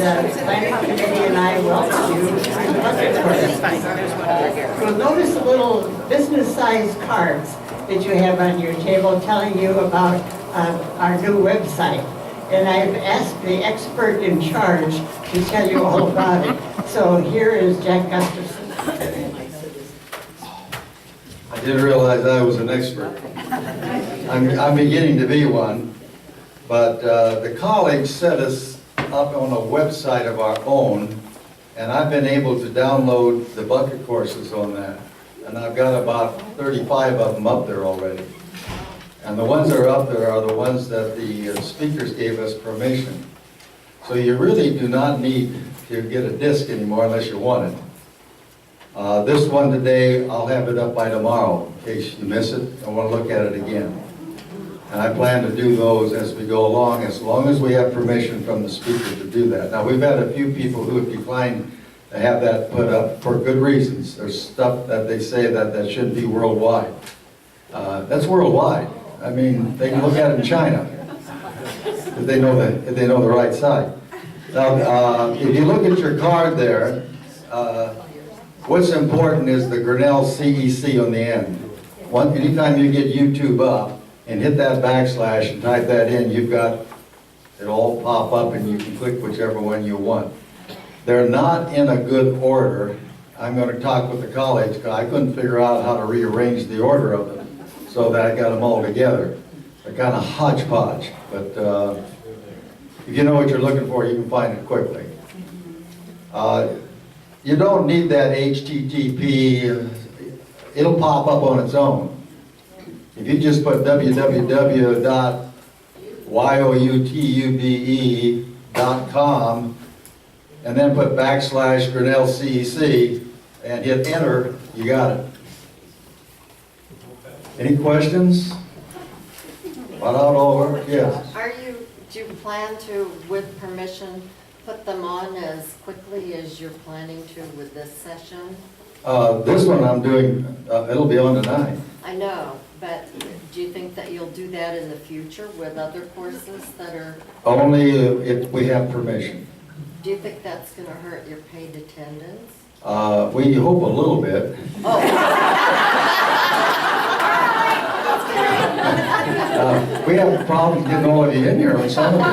and the planning committee and I welcome you to the budget course. You'll notice a little business-sized cards that you have on your table telling you about our new website. And I've asked the expert in charge to tell you all about it. So here is Jack Gustafson. I didn't realize I was an expert. I'm beginning to be one, but the college set us up on a website of our own, and I've been able to download the bucket courses on that. And I've got about 35 of them up there already. And the ones that are up there are the ones that the speakers gave us permission. So you really do not need to get a disc anymore unless you want it. This one today, I'll have it up by tomorrow in case you miss it and want to look at it again. And I plan to do those as we go along, as long as we have permission from the speaker to do that. Now, we've had a few people who have declined to have that put up for good reasons. There's stuff that they say that shouldn't be worldwide. That's worldwide. I mean, they can look at it in China if they know the right side. Now, if you look at your card there, what's important is the Grinnell CEC on the end. Anytime you get YouTube up and hit that backslash and type that in, you've got it all pop up and you can click whichever one you want. They're not in a good order. I'm going to talk with the college because I couldn't figure out how to rearrange the order of them so that I got them all together. They're kind of hodgepodge, but if you know what you're looking for, you can find it quickly. You don't need that HTTP. It'll pop up on its own. If you just put www.youtube.com and then put backslash Grinnell CEC and hit enter, you got it. Any questions? About over? Yes. Do you plan to, with permission, put them on as quickly as you're planning to with this session? This one I'm doing, it'll be on tonight. I know, but do you think that you'll do that in the future with other courses that are... Only if we have permission. Do you think that's going to hurt your paid attendance? We hope a little bit. Oh. We have problems getting all of you in here on some of these.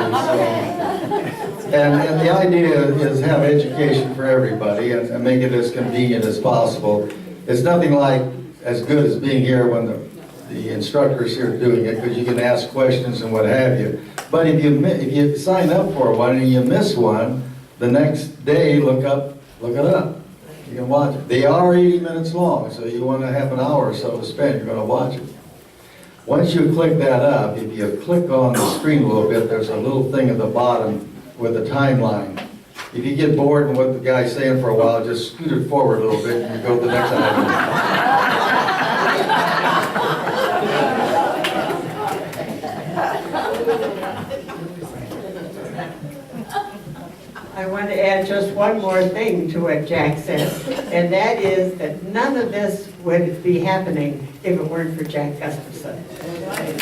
And the idea is have education for everybody and make it as convenient as possible. It's nothing like as good as being here when the instructor's here doing it, because you can ask questions and what have you. But if you sign up for one and you miss one, the next day look it up. You can watch it. They are 80 minutes long, so you want to have an hour or so to spend, you're going to watch it. Once you click that up, if you click on the screen a little bit, there's a little thing at the bottom with a timeline. If you get bored with what the guy's saying for a while, just scoot it forward a little bit and you go to the next item. I want to add just one more thing to what Jack said, and that is that none of this would be happening if it weren't for Jack Gustafson. Thank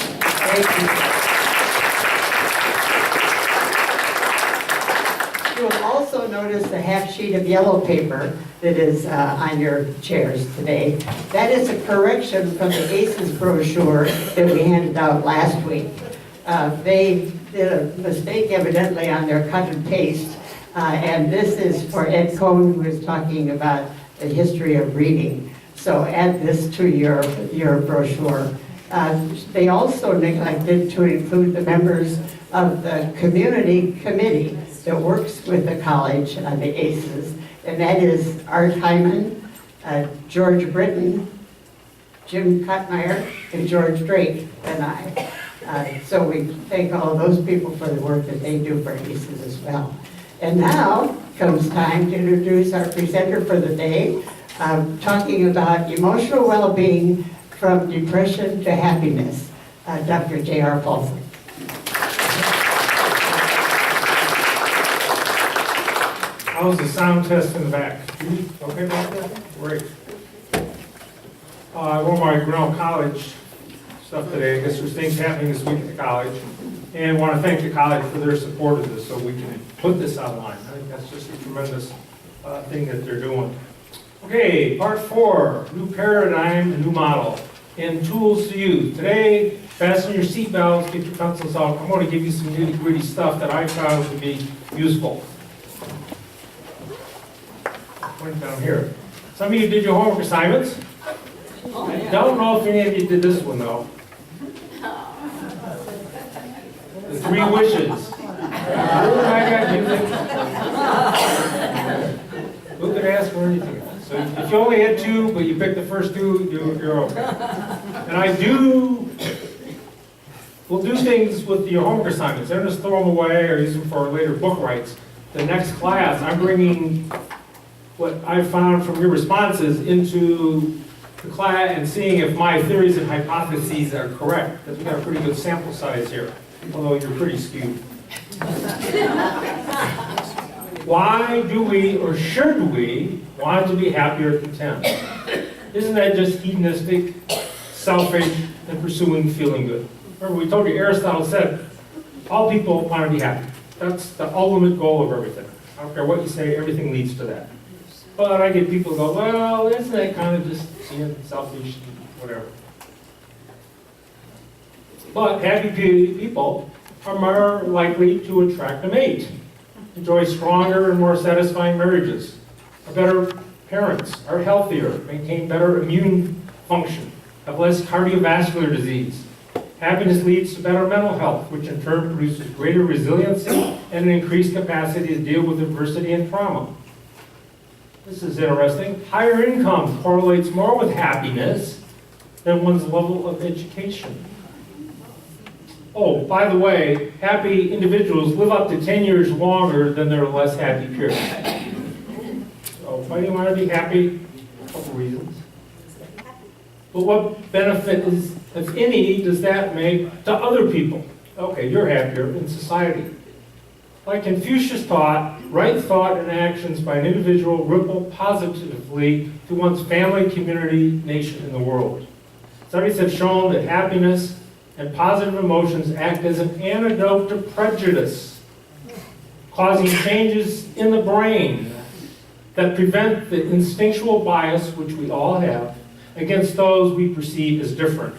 you. You'll also notice a half sheet of yellow paper that is on your chairs today. That is a correction from the ACES brochure that we handed out last week. They did a mistake evidently on their cut and paste. And this is for Ed Cohn, who is talking about the history of reading. So add this to your brochure. They also neglected to include the members of the community committee that works with the college on the ACES, and that is Art Hyman, George Britton, Jim Cutmeyer, and George Drake, and I. So we thank all of those people for the work that they do for ACES as well. And now comes time to introduce our presenter for the day, talking about emotional well-being from depression to happiness, Dr. J.R. Paulson. How's the sound test in the back? Okay back there? Great. I wore my Grinnell College stuff today. I guess there's things happening this week at the college. And want to thank the college for their support of this so we can put this online. I think that's just a tremendous thing that they're doing. Okay, part 4, new paradigm, new model, and tools to use. Today, fasten your seatbelts, get your pencils out. I'm going to give you some nitty-gritty stuff that I found to be useful. Point down here. Some of you did your homework assignments. I don't know if any of you did this one, though. The 3 wishes. Who could ask for anything? So if you only had 2, but you picked the first 2, you're okay. And we'll do things with your homework assignments. Don't just throw them away or use them for later book rights. The next class, I'm bringing what I found from your responses into the class and seeing if my theories and hypotheses are correct, because we've got a pretty good sample size here, although you're pretty skewed. Why do we, or should we, want to be happy or content? Isn't that just hedonistic, selfish, and pursuing feeling good? Remember, we told you Aristotle said, all people want to be happy. That's the ultimate goal of everything. I don't care what you say, everything leads to that. But I get people go, well, isn't that kind of just selfish, whatever. But happy people are more likely to attract a mate, enjoy stronger and more satisfying marriages, are better parents, are healthier, maintain better immune function, have less cardiovascular disease. Happiness leads to better mental health, which in turn produces greater resiliency and an increased capacity to deal with adversity and trauma. This is interesting. Higher income correlates more with happiness than one's level of education. Oh, by the way, happy individuals live up to 10 years longer than their less happy peers. So why do you want to be happy? A couple reasons. But what benefit, if any, does that make to other people? Okay, you're happier in society. Like Confucius taught, right thought and actions by an individual ripple positively to one's family, community, nation, and the world. Studies have shown that happiness and positive emotions act as an antidote to prejudice, causing changes in the brain that prevent the instinctual bias, which we all have, against those we perceive as different.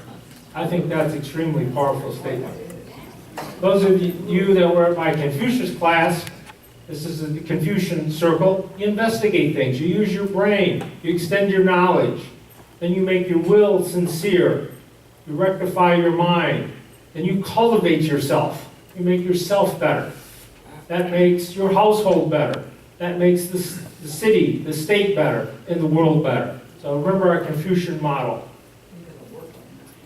I think that's an extremely powerful statement. Those of you that were at my Confucius class, this is the Confucian circle, you investigate things, you use your brain, you extend your knowledge, then you make your will sincere, you rectify your mind, then you cultivate yourself, you make yourself better. That makes your household better, that makes the city, the state better, and the world better. So remember our Confucian model.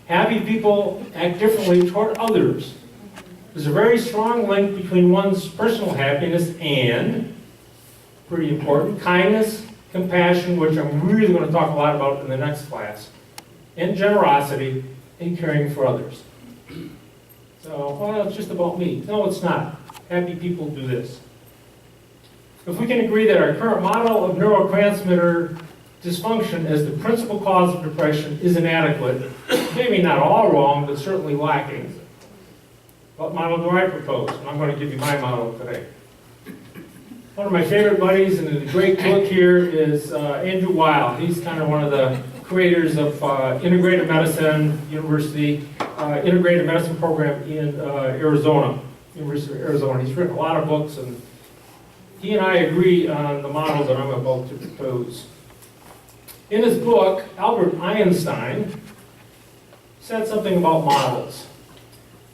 Happy people act differently toward others. There's a very strong link between one's personal happiness and, pretty important, kindness, compassion, which I'm really going to talk a lot about in the next class, and generosity in caring for others. So, well, it's just about me. No, it's not. Happy people do this. If we can agree that our current model of neurotransmitter dysfunction as the principal cause of depression is inadequate, maybe not all wrong, but certainly lacking, what model do I propose? And I'm going to give you my model today. One of my favorite buddies and a great book here is Andrew Weil. He's kind of one of the creators of integrative medicine, integrative medicine program in Arizona, University of Arizona. He's written a lot of books, and he and I agree on the model that I'm about to propose. In his book, Albert Einstein said something about models.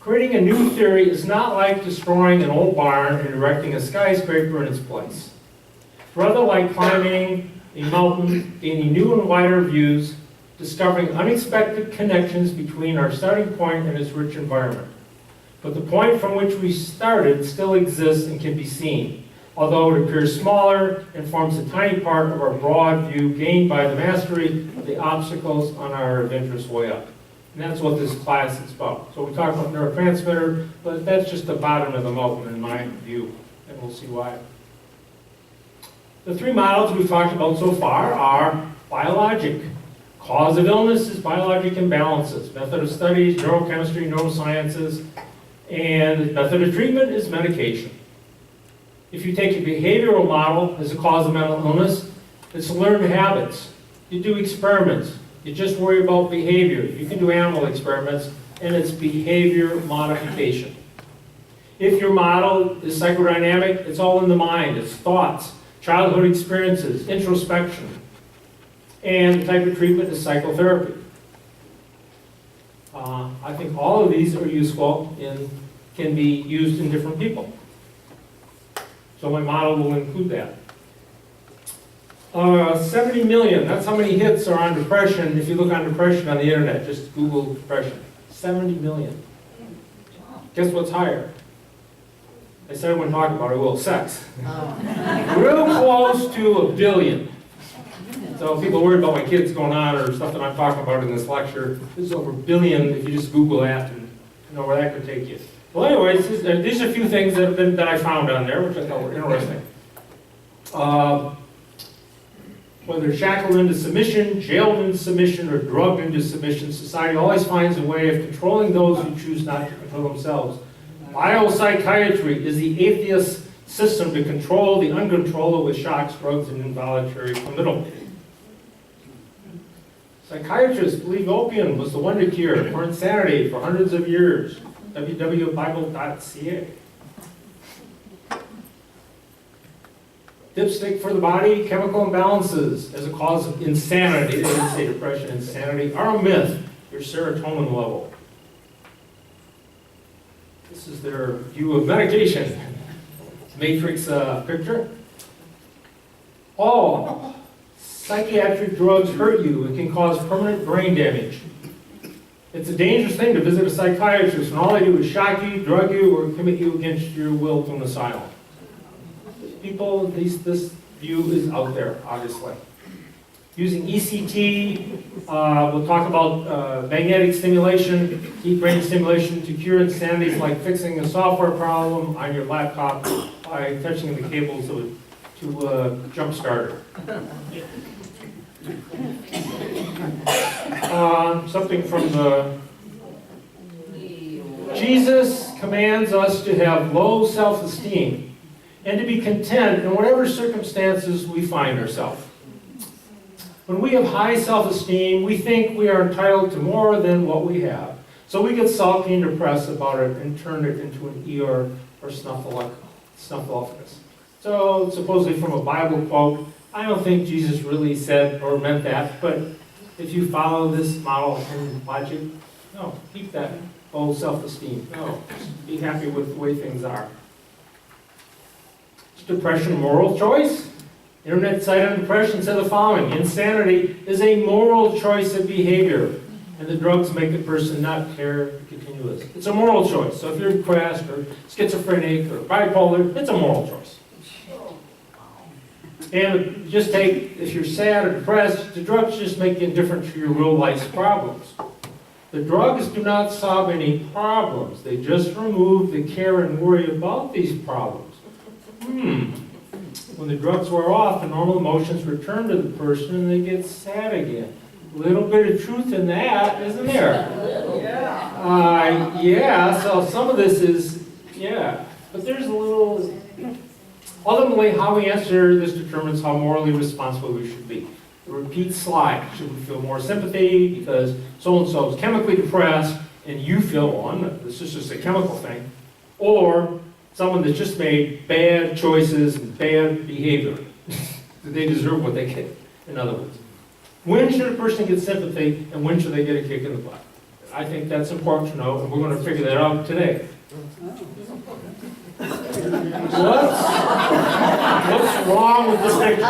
Creating a new theory is not like destroying an old barn and erecting a skyscraper in its place. Rather like climbing a mountain, gaining new and wider views, discovering unexpected connections between our starting point and its rich environment. But the point from which we started still exists and can be seen, although it appears smaller and forms a tiny part of our broad view gained by the mastery of the obstacles on our adventurous way up. And that's what this class is about. So we talk about neurotransmitter, but that's just the bottom of the mountain in my view, and we'll see why. The 3 models we've talked about so far are biologic. Cause of illness is biologic imbalances. Method of studies, neurochemistry, neurosciences. And the method of treatment is medication. If you take a behavioral model as a cause of mental illness, it's learned habits. You do experiments. You just worry about behavior. You can do animal experiments, and it's behavior modification. If your model is psychodynamic, it's all in the mind. It's thoughts, childhood experiences, introspection. And the type of treatment is psychotherapy. I think all of these are useful and can be used in different people. So my model will include that. 70 million, that's how many hits are on depression. If you look on depression on the internet, just Google depression. 70 million. Guess what's higher? I said I wouldn't talk about it, well, sex. Real close to 1 billion. So people are worried about my kids going on or stuff that I'm talking about in this lecture. This is over 1 billion if you just Google that and you know where that could take you. Well, anyways, these are a few things that I found on there, which I thought were interesting. Whether shackled into submission, jailed into submission, or drugged into submission, society always finds a way of controlling those who choose not to control themselves. Biopsychiatry is the atheist system to control the uncontrollable with shocks, drugs, and involuntary committal. Psychiatrists believe opium was the wonder cure for insanity for hundreds of years. www.bible.ca. Dipstick for the body, chemical imbalances as a cause of insanity, they didn't say depression, insanity, are a myth. Your serotonin level. This is their view of medication. Matrix picture. All psychiatric drugs hurt you and can cause permanent brain damage. It's a dangerous thing to visit a psychiatrist when all they do is shock you, drug you, or commit you against your will to an asylum. People, this view is out there, obviously. Using ECT, we'll talk about magnetic stimulation, deep brain stimulation to cure insanities like fixing a software problem on your laptop by touching the cables to a jump starter. Something from the... Jesus commands us to have low self-esteem and to be content in whatever circumstances we find ourselves. When we have high self-esteem, we think we are entitled to more than what we have. So we get sulky and depressed about it and turn it into an Eeyore or snuffleupagus. So supposedly from a Bible quote, I don't think Jesus really said or meant that, but if you follow this model and logic, no, keep that low self-esteem. No, just be happy with the way things are. Is depression a moral choice? Internet site on depression said the following: insanity is a moral choice of behavior, and the drugs make the person not care to continue this. It's a moral choice. So if you're depressed or schizophrenic or bipolar, it's a moral choice. And just take, if you're sad or depressed, the drugs just make you indifferent to your real life's problems. The drugs do not solve any problems. They just remove the care and worry about these problems. When the drugs wear off, the normal emotions return to the person and they get sad again. A little bit of truth in that, isn't there? Yeah, so some of this is, yeah. But there's a little... Ultimately, how we answer this determines how morally responsible we should be. The repeat slide. Should we feel more sympathy because so-and-so is chemically depressed and you feel, well, this is just a chemical thing. Or someone that's just made bad choices and bad behavior. They deserve what they get, in other words. When should a person get sympathy and when should they get a kick in the butt? I think that's important to know, and we're going to figure that out today. What's wrong with this picture?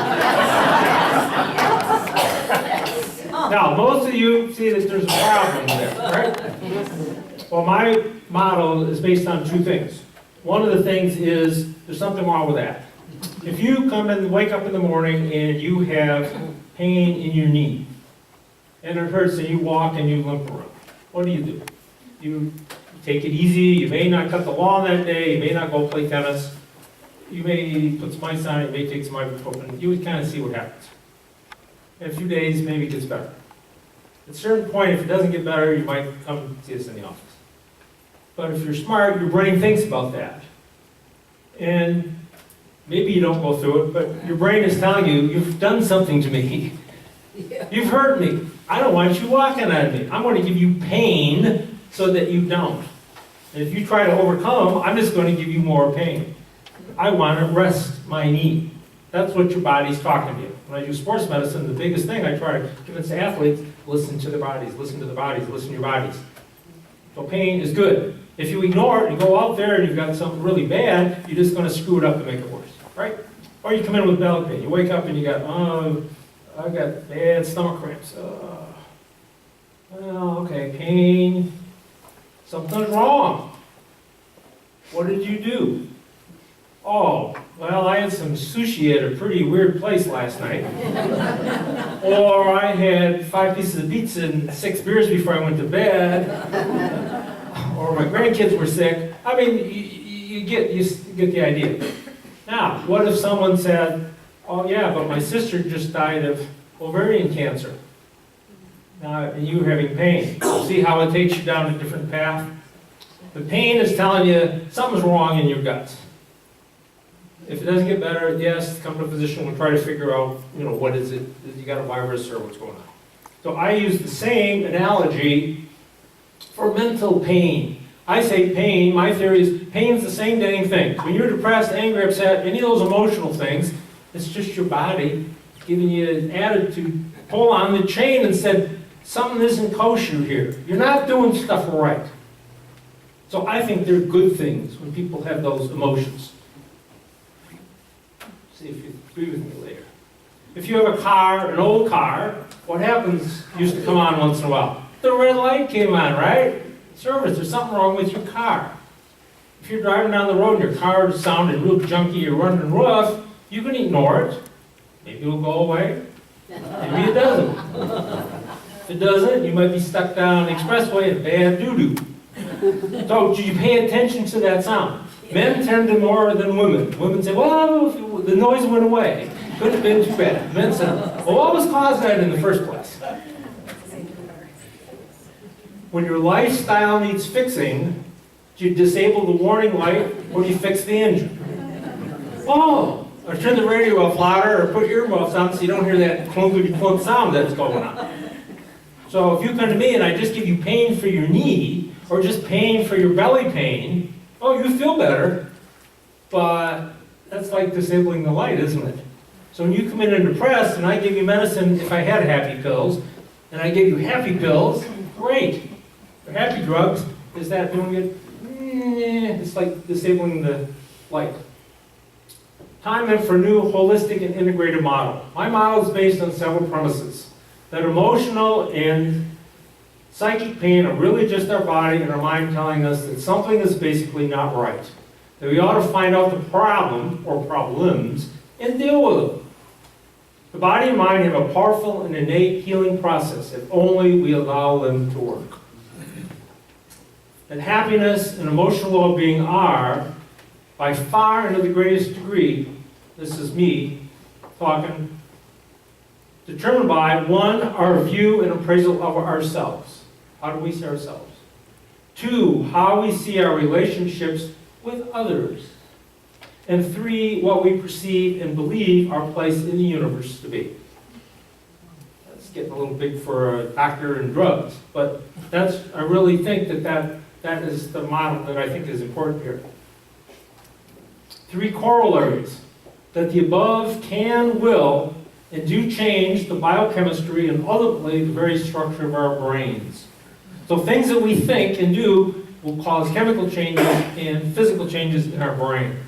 Now, most of you see that there's a problem there, right? Well, my model is based on two things. One of the things is there's something wrong with that. If you come and wake up in the morning and you have pain in your knee, and it hurts and you walk and you limp around, what do? You take it easy. You may not cut the lawn that day. You may not go play tennis. You may put some ice on it. You may take some ibuprofen. You would kind of see what happens. In a few days, maybe it gets better. At a certain point, if it doesn't get better, you might come see us in the office. But if you're smart, your brain thinks about that. And maybe you don't go through it, but your brain is telling you, you've done something to me. You've hurt me. I don't want you walking on me. I'm going to give you pain so that you don't. And if you try to overcome, I'm just going to give you more pain. I want to rest my knee. That's what your body's talking to you. When I do sports medicine, the biggest thing I try to convince athletes, listen to their bodies, listen to the bodies, listen to your bodies. So pain is good. If you ignore it and go out there and you've got something really bad, you're just going to screw it up and make it worse, right? Or you come in with belly pain. You wake up and you got, oh, I've got bad stomach cramps. Well, okay, pain. Something's wrong. What did you do? Oh, well, I had some sushi at a pretty weird place last night. Or I had 5 pieces of pizza and 6 beers before I went to bed. Or my grandkids were sick. I mean, you get the idea. Now, what if someone said, oh yeah, but my sister just died of ovarian cancer. Now, and you're having pain. See how it takes you down a different path? The pain is telling you something's wrong in your guts. If it doesn't get better, yes, come to a physician, we'll try to figure out, what is it? You got a virus or what's going on? So I use the same analogy for mental pain. I say pain, my theory is pain's the same dang thing. When you're depressed, angry, upset, any of those emotional things, it's just your body giving you an attitude, pull on the chain and said, something isn't kosher here. You're not doing stuff right. So I think they're good things when people have those emotions. See if you agree with me later. If you have a car, an old car, what happens used to come on once in a while? The red light came on, right? Service, there's something wrong with your car. If you're driving down the road and your car is sounding real junky or running rough, you can ignore it. Maybe it'll go away. Maybe it doesn't. If it doesn't, you might be stuck down the expressway in bad doo-doo. So, do you pay attention to that sound? Men tend to more than women. Women say, well, the noise went away. Couldn't have been too bad. Men say, well, what was causing that in the first place? When your lifestyle needs fixing, do you disable the warning light or do you fix the engine? Oh, or turn the radio off louder or put earmuffs on so you don't hear that clunkety-clunk sound that's going on. So if you come to me and I just give you pain for your knee or just pain for your belly pain, oh, you feel better, but that's like disabling the light, isn't it? So when you come in and depressed and I give you medicine, if I had happy pills, and I give you happy pills, great. The happy drugs, is that doing it? It's like disabling the light. Time then for a new holistic and integrated model. My model is based on several premises. That emotional and psychic pain are really just our body and our mind telling us that something is basically not right. That we ought to find out the problem or problems and deal with them. The body and mind have a powerful and innate healing process if only we allow them to work. And happiness and emotional well-being are, by far and to the greatest degree, this is me talking, determined by, 1, our view and appraisal of ourselves. How do we see ourselves? 2, how we see our relationships with others. And 3, what we perceive and believe our place in the universe to be. That's getting a little big for a doctor and drugs, but I really think that is the model that I think is important here. 3 corollaries. That the above can, will, and do change the biochemistry and ultimately the very structure of our brains. So things that we think and do will cause chemical changes and physical changes in our brain.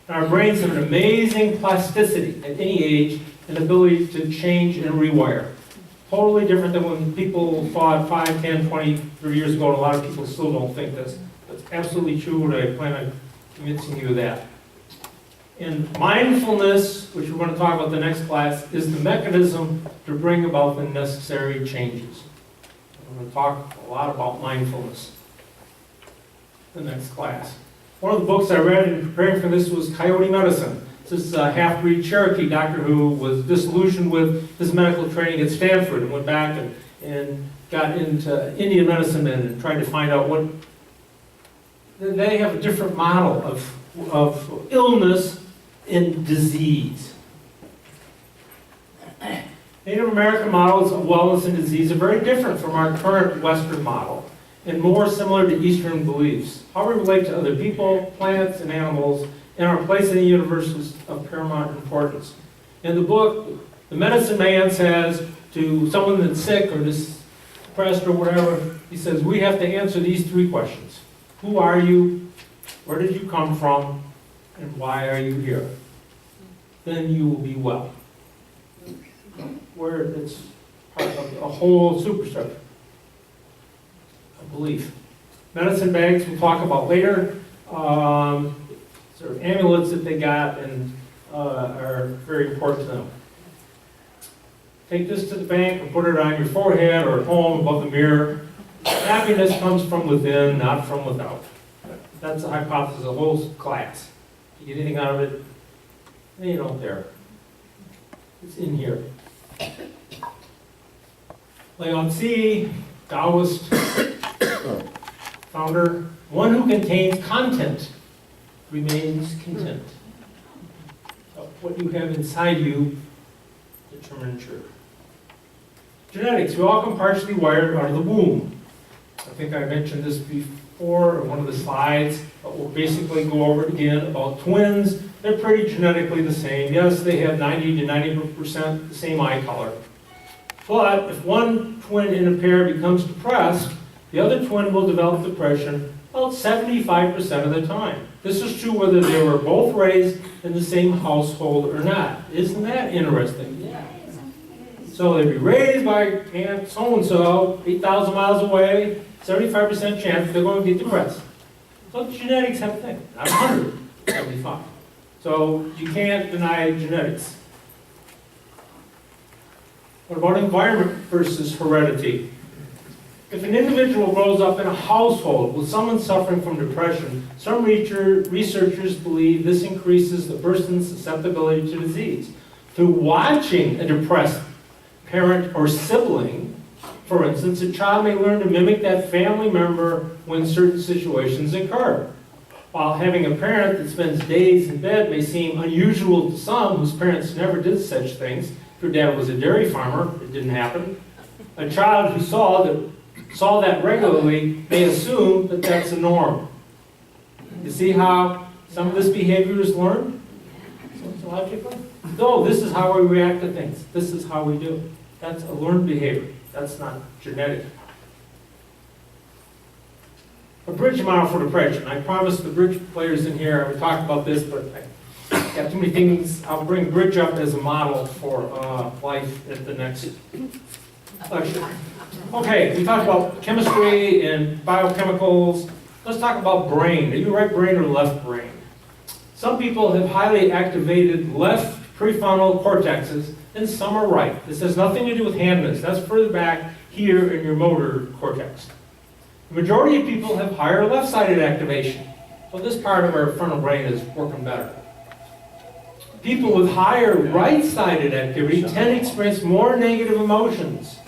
And our brains have an amazing plasticity at any age and ability to change and rewire. Totally different than when people thought 5, 10, 20, 30 years ago, and a lot of people still don't think this. That's absolutely true, and I plan on convincing you of that. And mindfulness, which we're going to talk about the next class, is the mechanism to bring about the necessary changes. I'm going to talk a lot about mindfulness in the next class. One of the books I read in preparing for this was Coyote Medicine. This is a half-breed Cherokee doctor who was disillusioned with his medical training at Stanford and went back and got into Indian medicine and tried to find out they have a different model of illness and disease. Native American models of wellness and disease are very different from our current Western model and more similar to Eastern beliefs. How we relate to other people, plants, and animals, and our place in the universe is of paramount importance. In the book, the medicine man says to someone that's sick or depressed or whatever, he says, we have to answer these 3 questions. Who are you? Where did you come from? And why are you here? Then you will be well. Where it's part of a whole superstructure, a belief. Medicine bags we'll talk about later. Sort of amulets that they got and are very important to them. Take this to the bank and put it on your forehead or at home above the mirror. Happiness comes from within, not from without. That's the hypothesis of the whole class. You get anything out of it? You don't dare. It's in here. Leon C., Taoist founder, one who contains content remains content. So what you have inside you determines your genetics. We all come partially wired out of the womb. I think I mentioned this before in one of the slides, but we'll basically go over it again about twins. They're pretty genetically the same. Yes, they have 90 to 90% the same eye color. But if one twin in a pair becomes depressed, the other twin will develop depression about 75% of the time. This is true whether they were both raised in the same household or not. Isn't that interesting? Yeah. So they'd be raised by Aunt so-and-so, 8,000 miles away, 75% chance they're going to get depressed. So genetics have a thing, not 100, 75. So you can't deny genetics. What about environment versus heredity? If an individual grows up in a household with someone suffering from depression, some researchers believe this increases the person's susceptibility to disease. Through watching a depressed parent or sibling, for instance, a child may learn to mimic that family member when certain situations occur. While having a parent that spends days in bed may seem unusual to some whose parents never did such things. If your dad was a dairy farmer, it didn't happen. A child who saw that regularly may assume that that's the norm. You see how some of this behavior is learned? Sociologically? No, this is how we react to things. This is how we do. That's a learned behavior. That's not genetic. A bridge model for depression. I promised the bridge players in here, I would talk about this, but I got too many things. I'll bring bridge up as a model for life at the next lecture. Okay, we talked about chemistry and biochemicals. Let's talk about brain. Are you right brain or left brain? Some people have highly activated left prefrontal cortexes, and some are right. This has nothing to do with handedness. That's further back here in your motor cortex. The majority of people have higher left-sided activation. So this part of our frontal brain is working better. People with higher right-sided activity tend to experience more negative emotions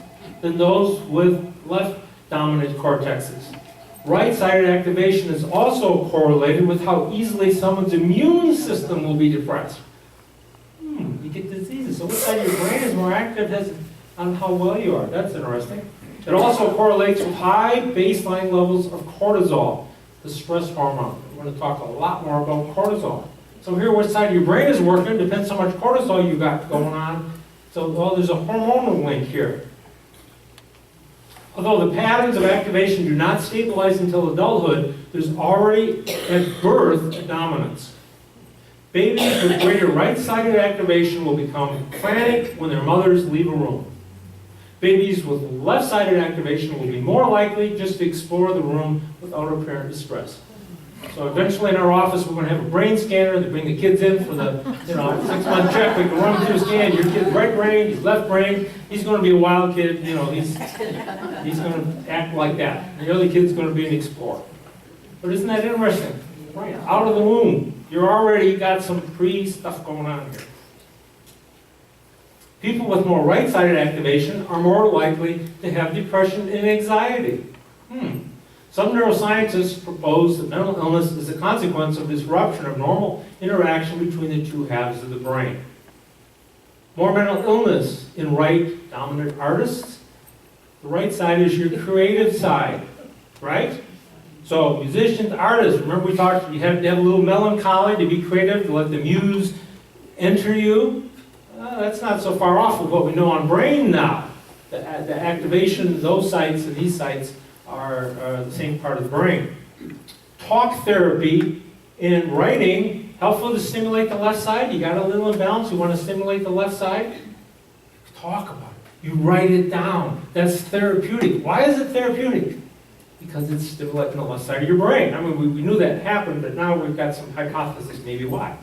than those with left-dominant cortexes. Right-sided activation is also correlated with how easily someone's immune system will be depressed. You get diseases. So which side of your brain is more active on how well you are. That's interesting. It also correlates with high baseline levels of cortisol, the stress hormone. We're going to talk a lot more about cortisol. So here, which side of your brain is working depends how much cortisol you got going on. So, well, there's a hormonal link here. Although the patterns of activation do not stabilize until adulthood, there's already at birth a dominance. Babies with greater right-sided activation will become frantic when their mothers leave a room. Babies with left-sided activation will be more likely just to explore the room without apparent distress. So eventually in our office, we're going to have a brain scanner to bring the kids in for the 6-month check. We can run through a scan. Your kid's right brain, his left brain. He's going to be a wild kid. He's going to act like that. And the other kid's going to be an explorer. But isn't that interesting? Right out of the womb, you're already got some pre-stuff going on here. People with more right-sided activation are more likely to have depression and anxiety. Some neuroscientists propose that mental illness is a consequence of disruption of normal interaction between the two halves of the brain. More mental illness in right-dominant artists. The right side is your creative side, right? So musicians, artists, remember we talked, you have to have a little melancholy to be creative, to let the muse enter you. That's not so far off of what we know on brain now. The activation of those sites and these sites are the same part of the brain. Talk therapy in writing, helpful to stimulate the left side. You got a little imbalance, you want to stimulate the left side? Talk about it. You write it down. That's therapeutic. Why is it therapeutic? Because it's stimulating the left side of your brain. I mean, we knew that happened, but now we've got some hypothesis maybe why.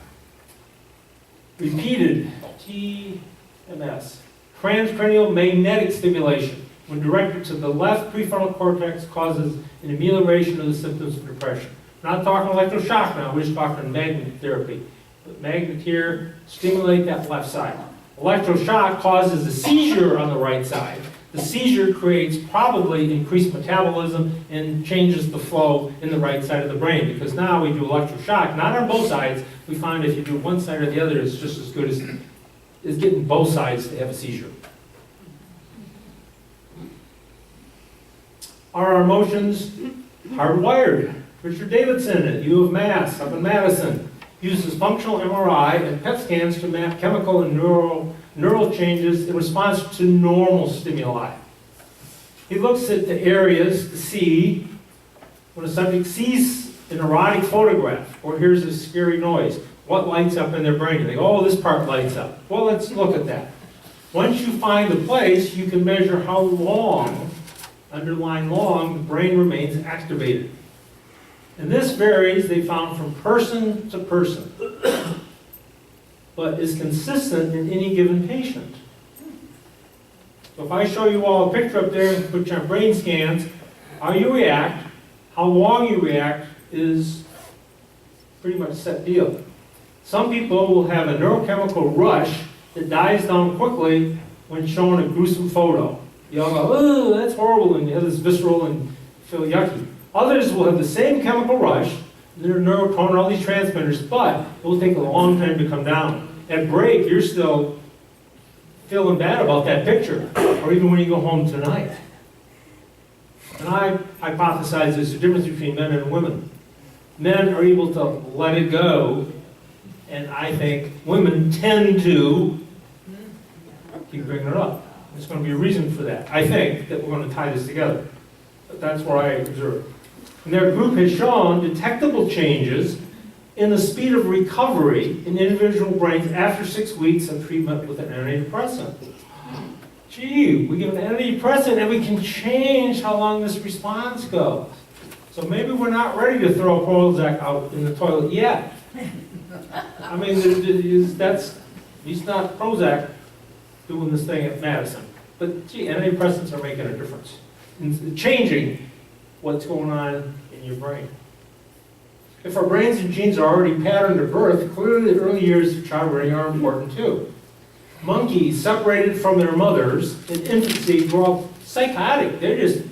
Repeated, TMS, transcranial magnetic stimulation, when directed to the left prefrontal cortex, causes an amelioration of the symptoms of depression. Not talking electroshock now, we're just talking magnet therapy. But magnet here, stimulate that left side. Electroshock causes a seizure on the right side. The seizure creates probably increased metabolism and changes the flow in the right side of the brain, because now we do electroshock, not on both sides. We find if you do one side or the other, it's just as good as getting both sides to have a seizure. Are our emotions hardwired? Richard Davidson at U of Mass up in Madison uses functional MRI and PET scans to map chemical and neural changes in response to normal stimuli. He looks at the areas to see when a subject sees an erotic photograph or hears a scary noise, what lights up in their brain. And they go, oh, this part lights up. Well, let's look at that. Once you find the place, you can measure how long, underline long, the brain remains activated. And this varies, they found, from person to person, but is consistent in any given patient. So if I show you all a picture up there and put you on brain scans, how you react, how long you react is pretty much a set deal. Some people will have a neurochemical rush that dies down quickly when shown a gruesome photo. You all go, oh, that's horrible, and you have this visceral and feel yucky. Others will have the same chemical rush, their neurotonin, all these transmitters, but it will take a long time to come down. At break, you're still feeling bad about that picture, or even when you go home tonight. And I hypothesize there's a difference between men and women. Men are able to let it go, and I think women tend to keep bringing it up. There's going to be a reason for that. I think that we're going to tie this together. But that's what I observe. And their group has shown detectable changes in the speed of recovery in individual brains after 6 weeks of treatment with an antidepressant. Gee, we give an antidepressant and we can change how long this response goes. So maybe we're not ready to throw Prozac out in the toilet yet. I mean, that's, he's not Prozac doing this thing at Madison. But gee, antidepressants are making a difference in changing what's going on in your brain. If our brains and genes are already patterned at birth, clearly the early years of child rearing are important too. Monkeys separated from their mothers in infancy grow psychotic. They're just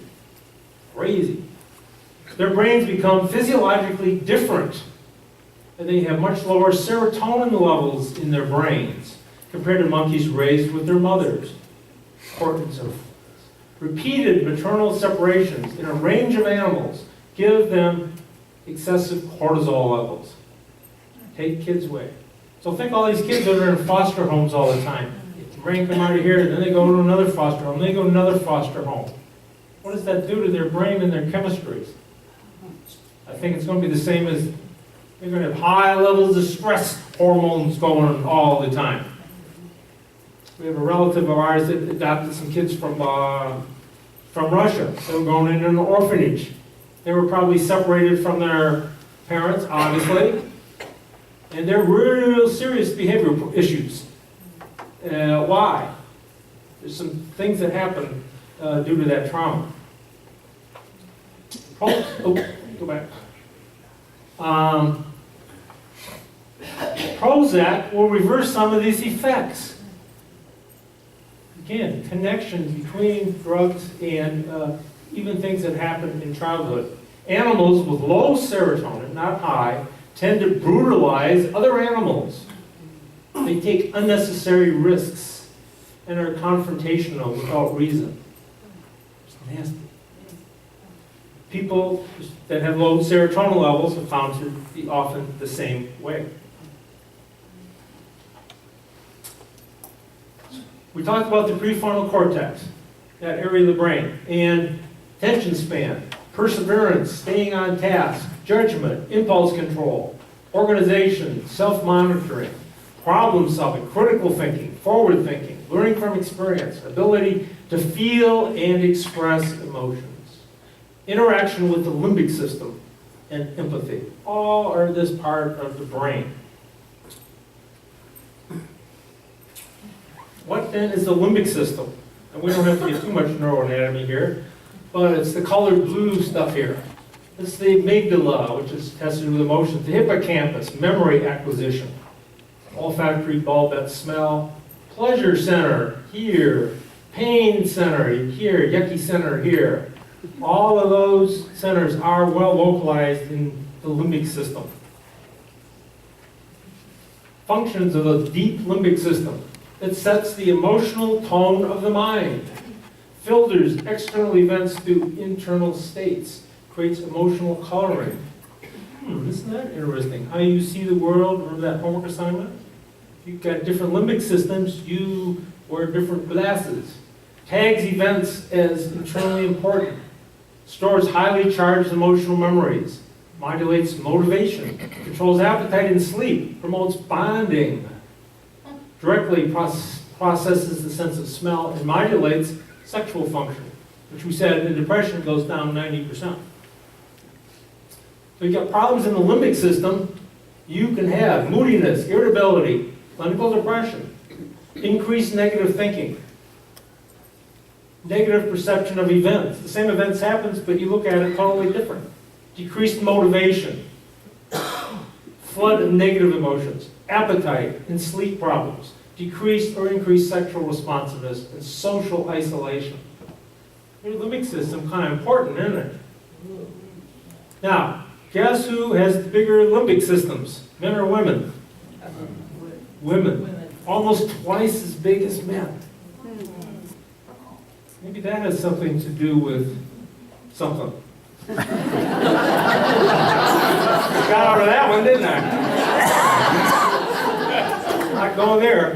crazy. Their brains become physiologically different, and they have much lower serotonin levels in their brains compared to monkeys raised with their mothers. Importance of repeated maternal separations in a range of animals give them excessive cortisol levels. Take kids away. So think all these kids that are in foster homes all the time. You rank them out of here, and then they go to another foster home, then they go to another foster home. What does that do to their brain and their chemistries? I think it's going to be the same as they're going to have high levels of stress hormones going on all the time. We have a relative of ours that adopted some kids from Russia. They were going into an orphanage. They were probably separated from their parents, obviously, and they're real serious behavioral issues. Why? There's some things that happen due to that trauma. Go back. Prozac will reverse some of these effects. Again, connections between drugs and even things that happen in childhood. Animals with low serotonin, not high, tend to brutalize other animals. They take unnecessary risks and are confrontational without reason. It's nasty. People that have low serotonin levels are found to be often the same way. We talked about the prefrontal cortex, that area of the brain, and attention span, perseverance, staying on task, judgment, impulse control, organization, self-monitoring, problem solving, critical thinking, forward thinking, learning from experience, ability to feel and express emotions, interaction with the limbic system, and empathy. All are this part of the brain. What then is the limbic system? And we don't have to get too much neuroanatomy here, but it's the colored blue stuff here. It's the amygdala, which has to do with emotions, the hippocampus, memory acquisition, olfactory bulb, that smell, pleasure center here, pain center here, yucky center here. All of those centers are well localized in the limbic system. Functions of the deep limbic system. It sets the emotional tone of the mind, filters external events through internal states, creates emotional coloring. Isn't that interesting? How you see the world, remember that homework assignment? You've got different limbic systems, you wear different glasses. Tags events as internally important, stores highly charged emotional memories, modulates motivation, controls appetite and sleep, promotes bonding, directly processes the sense of smell, and modulates sexual function, which we said in depression goes down 90%. So you've got problems in the limbic system. You can have moodiness, irritability, clinical depression, increased negative thinking, negative perception of events. The same events happens, but you look at it totally different. Decreased motivation, flood of negative emotions, appetite and sleep problems, decreased or increased sexual responsiveness, and social isolation. Your limbic system kind of important, isn't it? Now, guess who has the bigger limbic systems? Men or women? Women. Almost twice as big as men. Maybe that has something to do with something. Got out of that one, didn't I? Not going there.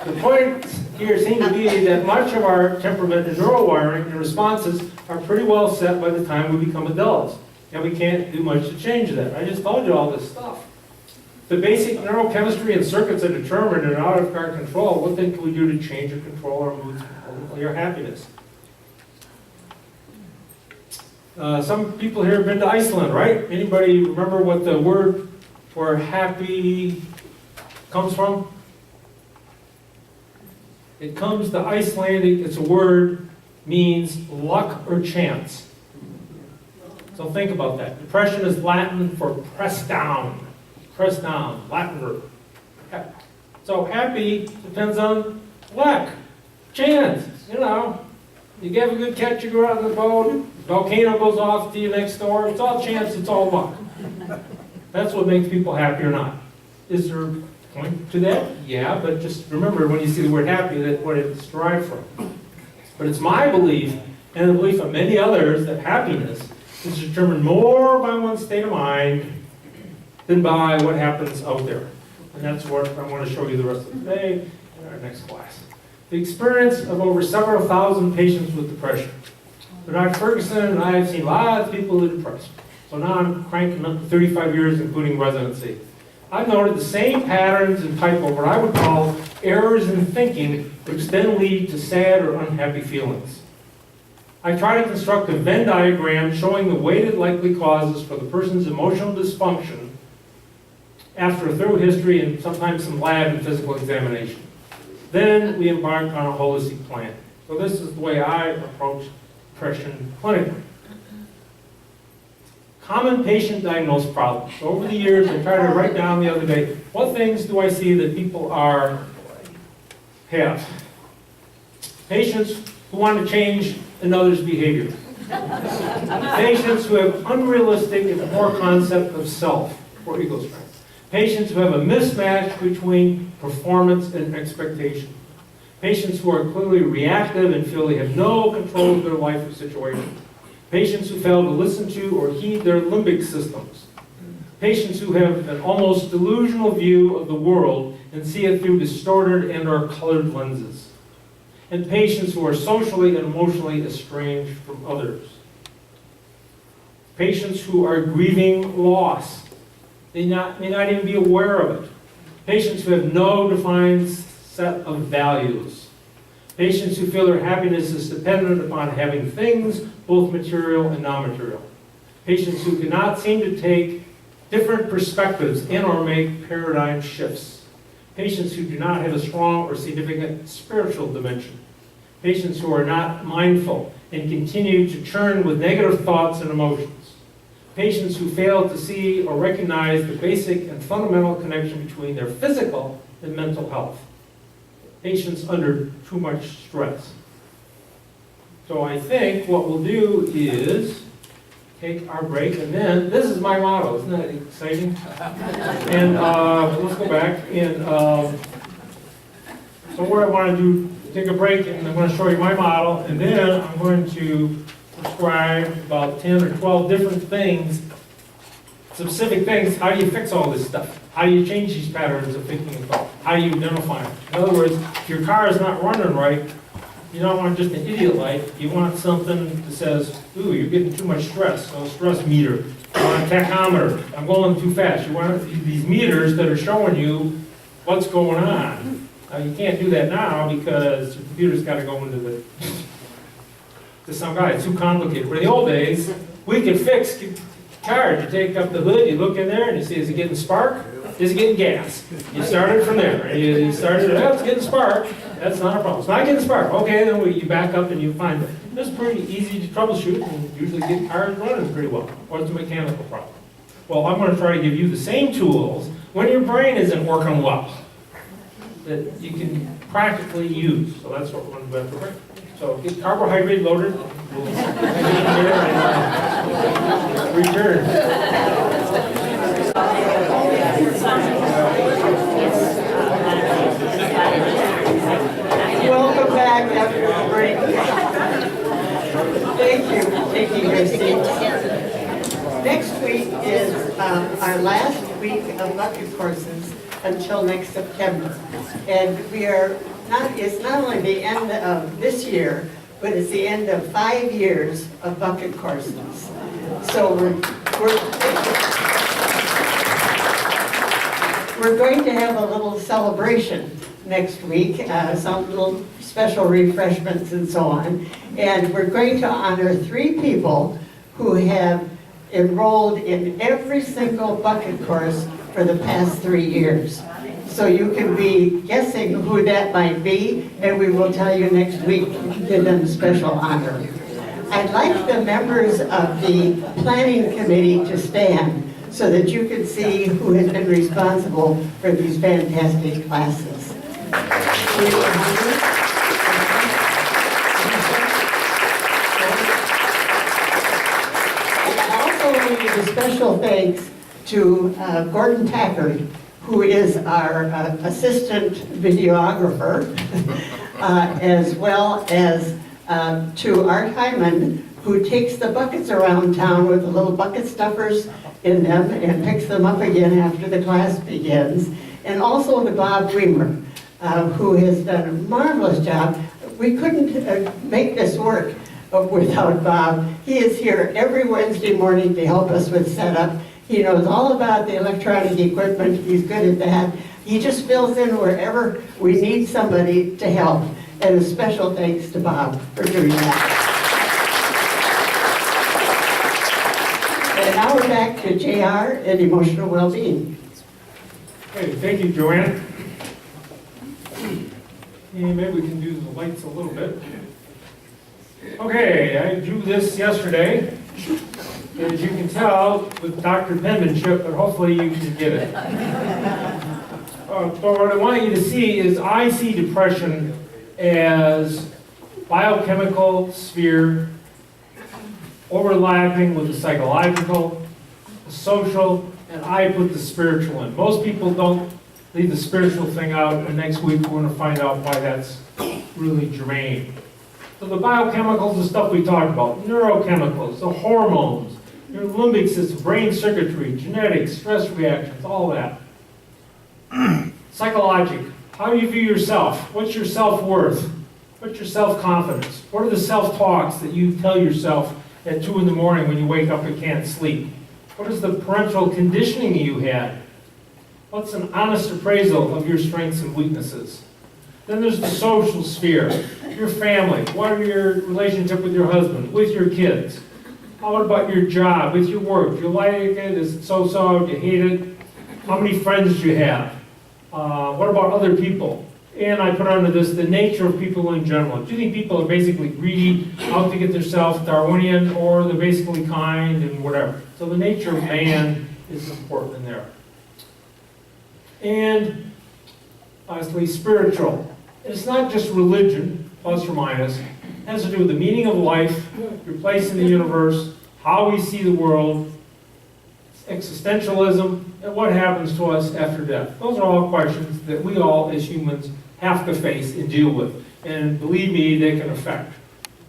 The point here seems to be that much of our temperament and neurowiring and responses are pretty well set by the time we become adults. And we can't do much to change that. I just told you all this stuff. The basic neurochemistry and circuits are determined and out of our control. What then can we do to change or control our moods or your happiness? Some people here have been to Iceland, right? Anybody remember what the word for happy comes from? It comes to Icelandic, it's a word, means luck or chance. So think about that. Depression is Latin for press down. Press down, Latin verb. So happy depends on luck, chance, you know. You get a good catch, you go out on the boat, volcano goes off to you next door, it's all chance, it's all luck. That's what makes people happy or not. Is there a point to that? Yeah, but just remember when you see the word happy, that's what it's derived from. But it's my belief, and the belief of many others, that happiness is determined more by one's state of mind than by what happens out there. And that's what I want to show you the rest of the day in our next class. The experience of over several thousand patients with depression. But Dr. Ferguson and I have seen lots of people who are depressed. So now I'm cranking up to 35 years, including residency. I've noted the same patterns and type of what I would call errors in thinking, which then lead to sad or unhappy feelings. I try to construct a Venn diagram showing the weighted likely causes for the person's emotional dysfunction after a thorough history and sometimes some lab and physical examination. Then we embark on a holistic plan. So this is the way I approach depression clinically. Common patient diagnosed problems. So over the years, I tried to write down the other day, what things do I see that people have? Patients who want to change another's behavior. Patients who have unrealistic and poor concept of self, or ego strength. Patients who have a mismatch between performance and expectation. Patients who are clearly reactive and feel they have no control of their life or situation. Patients who fail to listen to or heed their limbic systems. Patients who have an almost delusional view of the world and see it through distorted and or colored lenses. And patients who are socially and emotionally estranged from others. Patients who are grieving loss. They may not even be aware of it. Patients who have no defined set of values. Patients who feel their happiness is dependent upon having things, both material and non-material. Patients who cannot seem to take different perspectives and or make paradigm shifts. Patients who do not have a strong or significant spiritual dimension. Patients who are not mindful and continue to churn with negative thoughts and emotions. Patients who fail to see or recognize the basic and fundamental connection between their physical and mental health. Patients under too much stress. So I think what we'll do is take our break, and then, this is my motto, isn't that exciting? And let's go back, and so what I want to do, take a break, and I'm going to show you my model, and then I'm going to describe about 10 or 12 different things, specific things. How do you fix all this stuff? How do you change these patterns of thinking and thought? How do you identify them? In other words, if your car is not running right, you don't want just an idiot light. You want something that says, ooh, you're getting too much stress. So a stress meter. You want a tachometer. I'm going too fast. You want these meters that are showing you what's going on. Now, you can't do that now because the computer's got to go into to some guy. It's too complicated. Where in the old days, we could fix cars. You take up the hood, you look in there, and you see, is it getting spark? Is it getting gas? You started from there. You started, oh, it's getting spark. That's not a problem. It's not getting spark. Okay, then you back up and you find it. It's pretty easy to troubleshoot and usually get cars running pretty well. Or it's a mechanical problem. Well, I'm going to try to give you the same tools when your brain isn't working well that you can practically use. So that's what we're going to do. So get carbohydrate loaded. We'll return. Welcome back after the break. Thank you for taking your seats. Next week is our last week of bucket courses until next September. And we are it's not only the end of this year, but it's the end of 5 years of bucket courses. So we're going to have a little celebration next week, some little special refreshments and so on. And we're going to honor 3 people who have enrolled in every single bucket course for the past 3 years. So you can be guessing who that might be, and we will tell you next week, give them special honor. I'd like the members of the planning committee to stand so that you can see who has been responsible for these fantastic classes. Also, we give a special thanks to Gordon Packard, who is our assistant videographer, as well as to Art Hyman, who takes the buckets around town with the little bucket stuffers in them and picks them up again after the class begins. And also to Bob Weimer, who has done a marvelous job. We couldn't make this work without Bob. He is here every Wednesday morning to help us with setup. He knows all about the electronic equipment. He's good at that. He just fills in wherever we need somebody to help. And a special thanks to Bob for doing that. And now we're back to JR and emotional well-being. Okay, thank you, Joanne. And maybe we can do the lights a little bit. Okay, I drew this yesterday. As you can tell with Dr. penmanship, but hopefully you can get it. So what I want you to see is I see depression as biochemical sphere overlapping with the psychological, the social, and I put the spiritual in. Most people don't leave the spiritual thing out, and next week we're going to find out why that's really germane. So the biochemicals, the stuff we talked about, neurochemicals, the hormones, your limbic system, brain circuitry, genetics, stress reactions, all that. Psychologic, how you view yourself, what's your self-worth, what's your self-confidence, what are the self-talks that you tell yourself at 2 in the morning when you wake up and can't sleep? What is the parental conditioning you had? What's an honest appraisal of your strengths and weaknesses? Then there's the social sphere, your family. What are your relationship with your husband, with your kids? How about your job, with your work? Do you like it? Is it so-so? Do you hate it? How many friends do you have? What about other people? And I put under this the nature of people in general. Do you think people are basically greedy, out to get themselves, Darwinian, or they're basically kind and whatever? So the nature of man is important in there. And lastly, spiritual. It's not just religion, plus or minus. It has to do with the meaning of life, your place in the universe, how we see the world, existentialism, and what happens to us after death. Those are all questions that we all, as humans, have to face and deal with. And believe me, they can affect.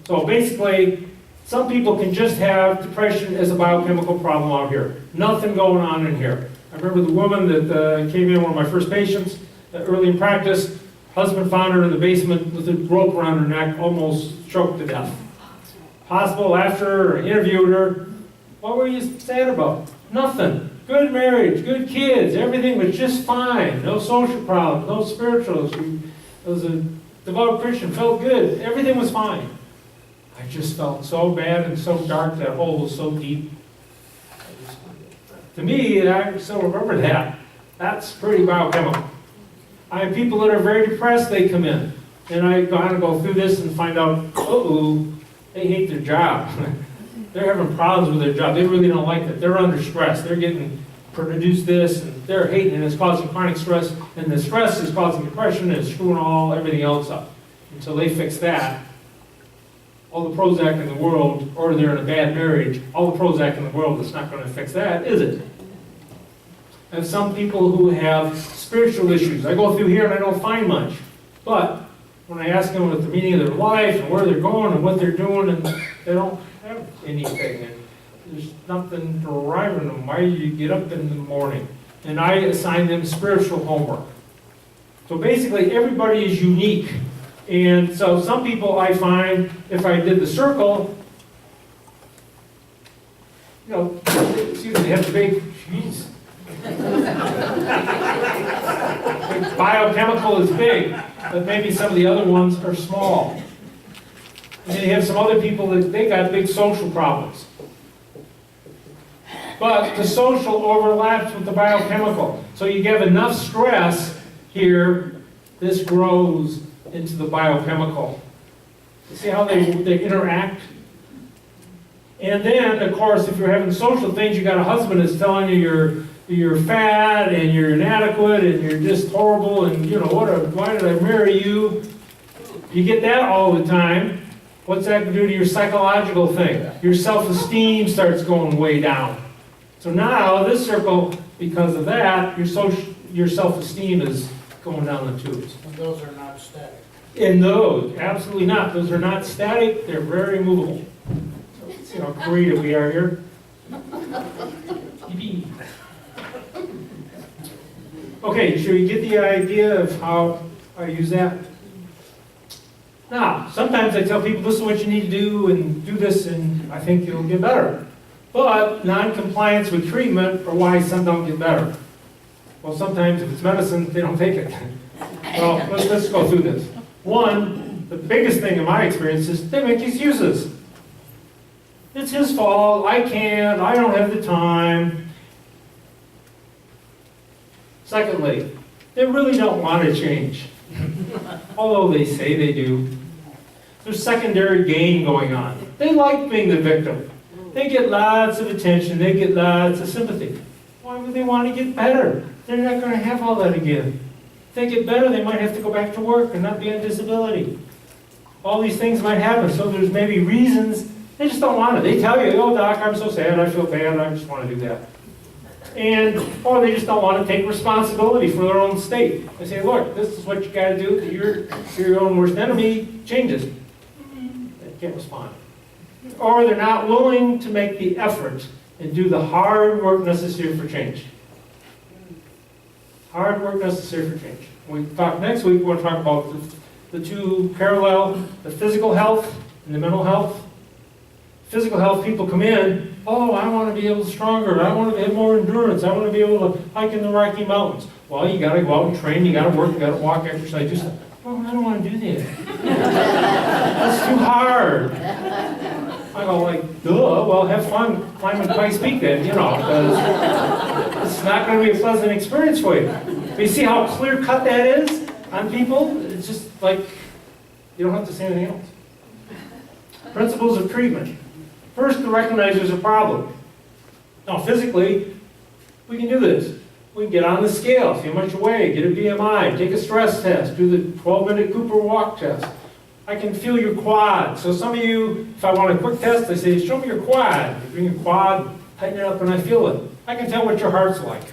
So basically, some people can just have depression as a biochemical problem out here. Nothing going on in here. I remember the woman that came in, one of my first patients, early in practice. Husband found her in the basement with a rope around her neck, almost choked to death. Hospital after her, interviewed her. What were you sad about? Nothing. Good marriage, good kids, everything was just fine. No social problems, no spirituals. She was a devout Christian, felt good. Everything was fine. I just felt so bad and so dark, that hole was so deep. To me, and I still remember that, that's pretty biochemical. I have people that are very depressed, they come in. And I kind of go through this and find out, uh-oh, they hate their job. They're having problems with their job. They really don't like it. They're under stress. They're getting produced this, and they're hating, and it's causing chronic stress. And the stress is causing depression, and it's screwing everything else up. Until they fix that, all the Prozac in the world, or they're in a bad marriage, all the Prozac in the world is not going to fix that, is it? I have some people who have spiritual issues. I go through here and I don't find much. But when I ask them what the meaning of their life and where they're going and what they're doing, and they don't have anything. And there's nothing driving them. Why do you get up in the morning? And I assign them spiritual homework. So basically, everybody is unique. And so some people I find, if I did the circle, you know, excuse me, they have the big, jeez. Biochemical is big, but maybe some of the other ones are small. And then you have some other people that they got big social problems. But the social overlaps with the biochemical. So you give enough stress here, this grows into the biochemical. You see how they interact? And then, of course, if you're having social things, you got a husband that's telling you you're fat and you're inadequate and you're just horrible and you know why did I marry you? You get that all the time. What's that going to do to your psychological thing? Your self-esteem starts going way down. So now this circle, because of that, your self-esteem is going down the tubes. And those are not static. And those, absolutely not. Those are not static. They're very movable. So see how creative we are here. Yippee. Okay, so you get the idea of how I use that? Now, sometimes I tell people this is what you need to do and do this and I think it'll get better. But non-compliance with treatment are why some don't get better. Well, sometimes if it's medicine, they don't take it. Well, let's go through this. One, the biggest thing in my experience is they make excuses. It's his fault, I can't, I don't have the time. Secondly, they really don't want to change. Although they say they do. There's secondary gain going on. They like being the victim. They get lots of attention, they get lots of sympathy. Why would they want to get better? They're not going to have all that again. If they get better, they might have to go back to work and not be on disability. All these things might happen, so there's maybe reasons They just don't want it. They tell you, oh, doc, I'm so sad, I feel bad, I just want to do that. Or they just don't want to take responsibility for their own state. They say, look, this is what you got to do. You're your own worst enemy. Change it. They can't respond. Or they're not willing to make the effort and do the hard work necessary for change. Hard work necessary for change. We talk next week. We're going to talk about the two parallel: the physical health and the mental health. Physical health, people come in, oh, I want to be able to stronger, I want to have more endurance, I want to be able to hike in the Rocky Mountains. Well, you got to go out and train, you got to work, you got to walk, exercise, just, oh, I don't want to do that. That's too hard. I go like, duh, well, have fun climbing Pikes Peak then, because it's not going to be a pleasant experience for you. But you see how clear cut that is on people? It's just like, you don't have to say anything else. Principles of treatment. First, to recognize there's a problem. Now, physically, we can do this. We can get on the scale, see how much you weigh, get a BMI, take a stress test, do the 12-minute Cooper walk test. I can feel your quad. So some of you, if I want a quick test, I say, show me your quad. You bring your quad, tighten it up, and I feel it. I can tell what your heart's like.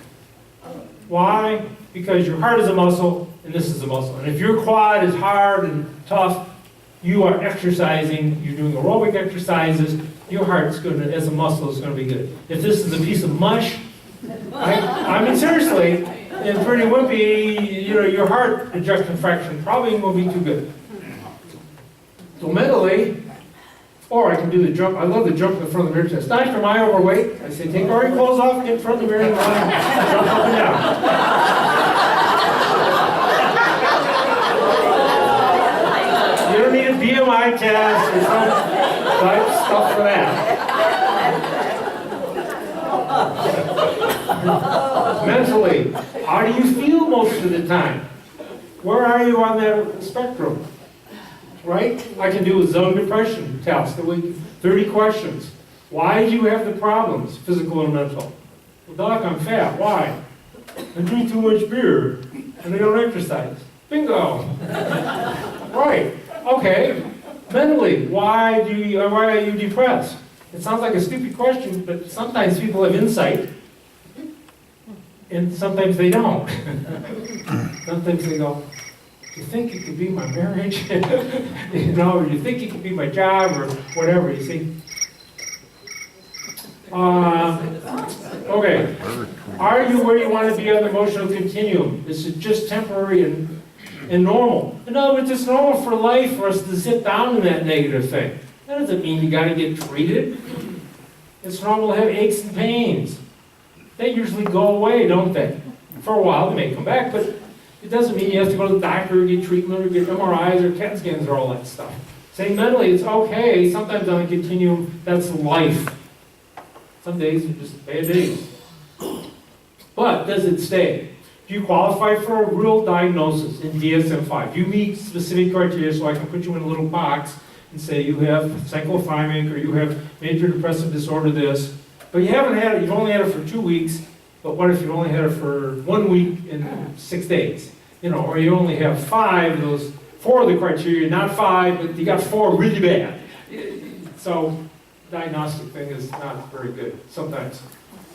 Why? Because your heart is a muscle, and this is a muscle. And if your quad is hard and tough, you are exercising, you're doing aerobic exercises, your heart's going to, as a muscle, is going to be good. If this is a piece of mush, I mean seriously, and pretty wimpy, your heart ejection fraction probably won't be too good. So mentally, or I can do the jump. I love the jump in front of the mirror test. Doctor, am I overweight? I say, take all your clothes off, get in front of the mirror, and jump up and down. You don't need a BMI test or some type stuff for that. Mentally, how do you feel most of the time? Where are you on that spectrum? Right? I can do a zone depression test, 30 questions. Why do you have the problems, physical and mental? Well, doc, I'm fat. Why? I drink too much beer and I don't exercise. Bingo. Right. Okay. Mentally, why are you depressed? It sounds like a stupid question, but sometimes people have insight, and sometimes they don't. Sometimes they go, you think it could be my marriage? Or you think it could be my job, or whatever, you see? Okay. Are you where you want to be on the emotional continuum? This is just temporary and normal. In other words, it's normal for life for us to sit down in that negative thing. That doesn't mean you got to get treated. It's normal to have aches and pains. They usually go away, don't they? For a while, they may come back, but it doesn't mean you have to go to the doctor or get treatment or get MRIs or CAT scans or all that stuff. Saying mentally, it's okay. Sometimes on a continuum, that's life. Some days are just bad days. But does it stay? Do you qualify for a real diagnosis in DSM-5? Do you meet specific criteria so I can put you in a little box and say you have cyclothymic or you have major depressive disorder this, but you haven't had it, you've only had it for 2 weeks, but what if you only had it for 1 week and 6 days? Or you only have 5 of those, 4 of the criteria, not 5, but you got 4 really bad. So diagnostic thing is not very good sometimes.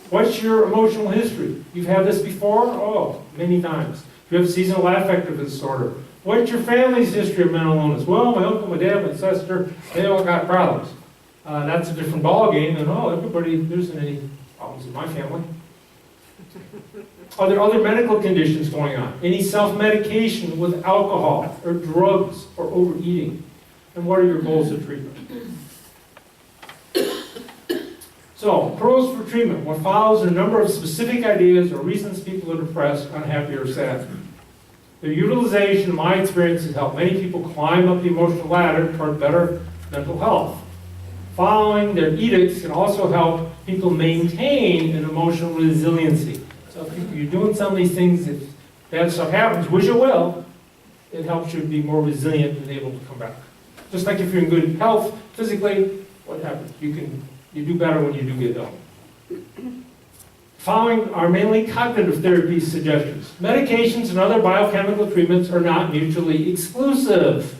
What's your emotional history? You've had this before? Oh, many times. Do you have seasonal affective disorder? What's your family's history of mental illness? Well, my uncle, my dad, my sister, they all got problems. That's a different ballgame than, there isn't any problems in my family. Are there other medical conditions going on? Any self-medication with alcohol or drugs or overeating? And what are your goals of treatment? So, pros for treatment. What follows are a number of specific ideas or reasons people are depressed, unhappy, or sad. Their utilization, in my experience, has helped many people climb up the emotional ladder toward better mental health. Following their edicts can also help people maintain an emotional resiliency. So if you're doing some of these things, if bad stuff happens, which it will, it helps you be more resilient and able to come back. Just like if you're in good health physically, what happens? You do better when you do get ill. Following are mainly cognitive therapy suggestions. Medications and other biochemical treatments are not mutually exclusive.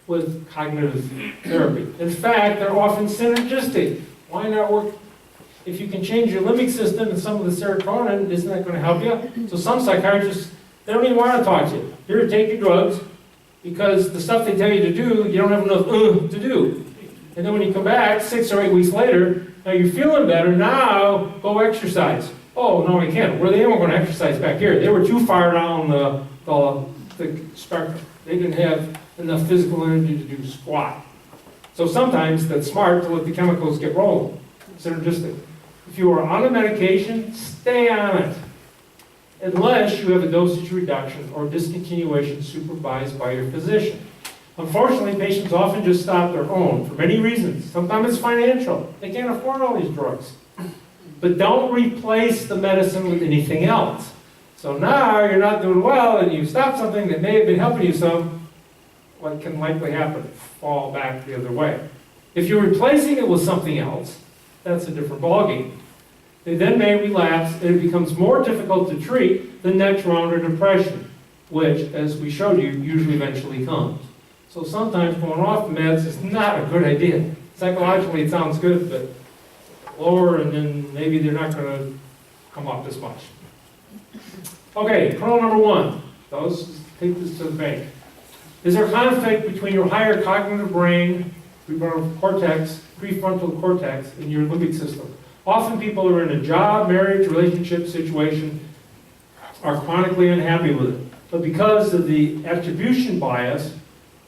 with cognitive therapy. In fact, they're often synergistic. Why not work? If you can change your limbic system and some of the serotonin, isn't that going to help you? So some psychiatrists, they don't even want to talk to you. Here, take your drugs, because the stuff they tell you to do, you don't have enough to do. And then when you come back 6 or 8 weeks later, now you're feeling better, now go exercise. Oh, no, I can't. Well, they weren't going to exercise back here. They were too far down the spectrum. They didn't have enough physical energy to do squat. So sometimes that's smart to let the chemicals get rolling. Synergistic. If you are on a medication, stay on it. Unless you have a dosage reduction or discontinuation supervised by your physician. Unfortunately, patients often just stop their own for many reasons. Sometimes it's financial. They can't afford all these drugs. But don't replace the medicine with anything else. So now you're not doing well and you stop something that may have been helping you some, what can likely happen? Fall back the other way. If you're replacing it with something else, that's a different ballgame. They then may relapse and it becomes more difficult to treat the next round of depression, which, as we showed you, usually eventually comes. So sometimes going off the meds is not a good idea. Psychologically it sounds good, but lower and then maybe they're not going to come up as much. Okay, pearl number 1. Those, take this to the bank. Is there conflict between your higher cognitive brain, prefrontal cortex, and your limbic system? Often people who are in a job, marriage, relationship situation are chronically unhappy with it. But because of the attribution bias,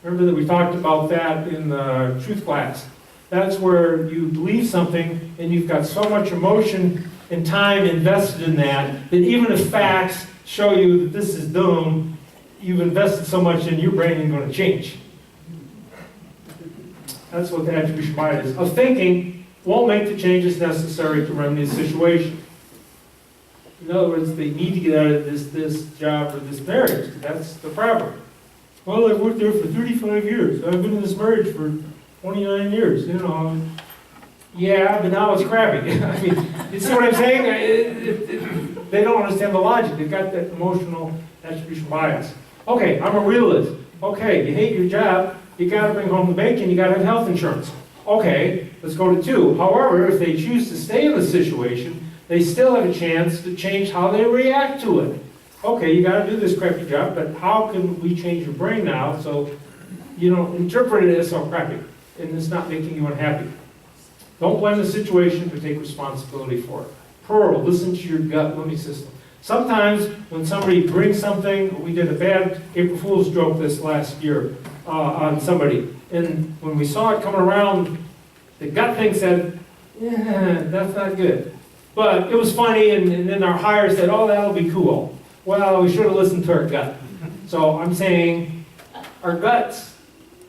remember that we talked about that in the truth class. That's where you believe something and you've got so much emotion and time invested in that even if facts show you that this is dumb, you've invested so much in your brain ain't going to change. That's what the attribution bias is. Of thinking won't make the changes necessary to remedy the situation. In other words, they need to get out of this job or this marriage. That's the problem. Well, I've worked there for 35 years. I've been in this marriage for 29 years. You know, yeah, but now it's crappy. I mean, you see what I'm saying? They don't understand the logic. They've got that emotional attribution bias. Okay, I'm a realist. Okay, you hate your job. You got to bring home the bacon. You got to have health insurance. Okay, let's go to 2. However, if they choose to stay in the situation, they still have a chance to change how they react to it. Okay, you got to do this crappy job, but how can we change your brain now so you don't interpret it as so crappy and it's not making you unhappy? Don't blame the situation, but take responsibility for it. Pearl, listen to your gut limbic system. Sometimes when somebody brings something, we did a bad April Fool's joke this last year on somebody, and when we saw it coming around, the gut thing said, yeah, that's not good. But it was funny, and then our hire said, oh, that'll be cool. Well, we should have listened to our gut. So I'm saying our guts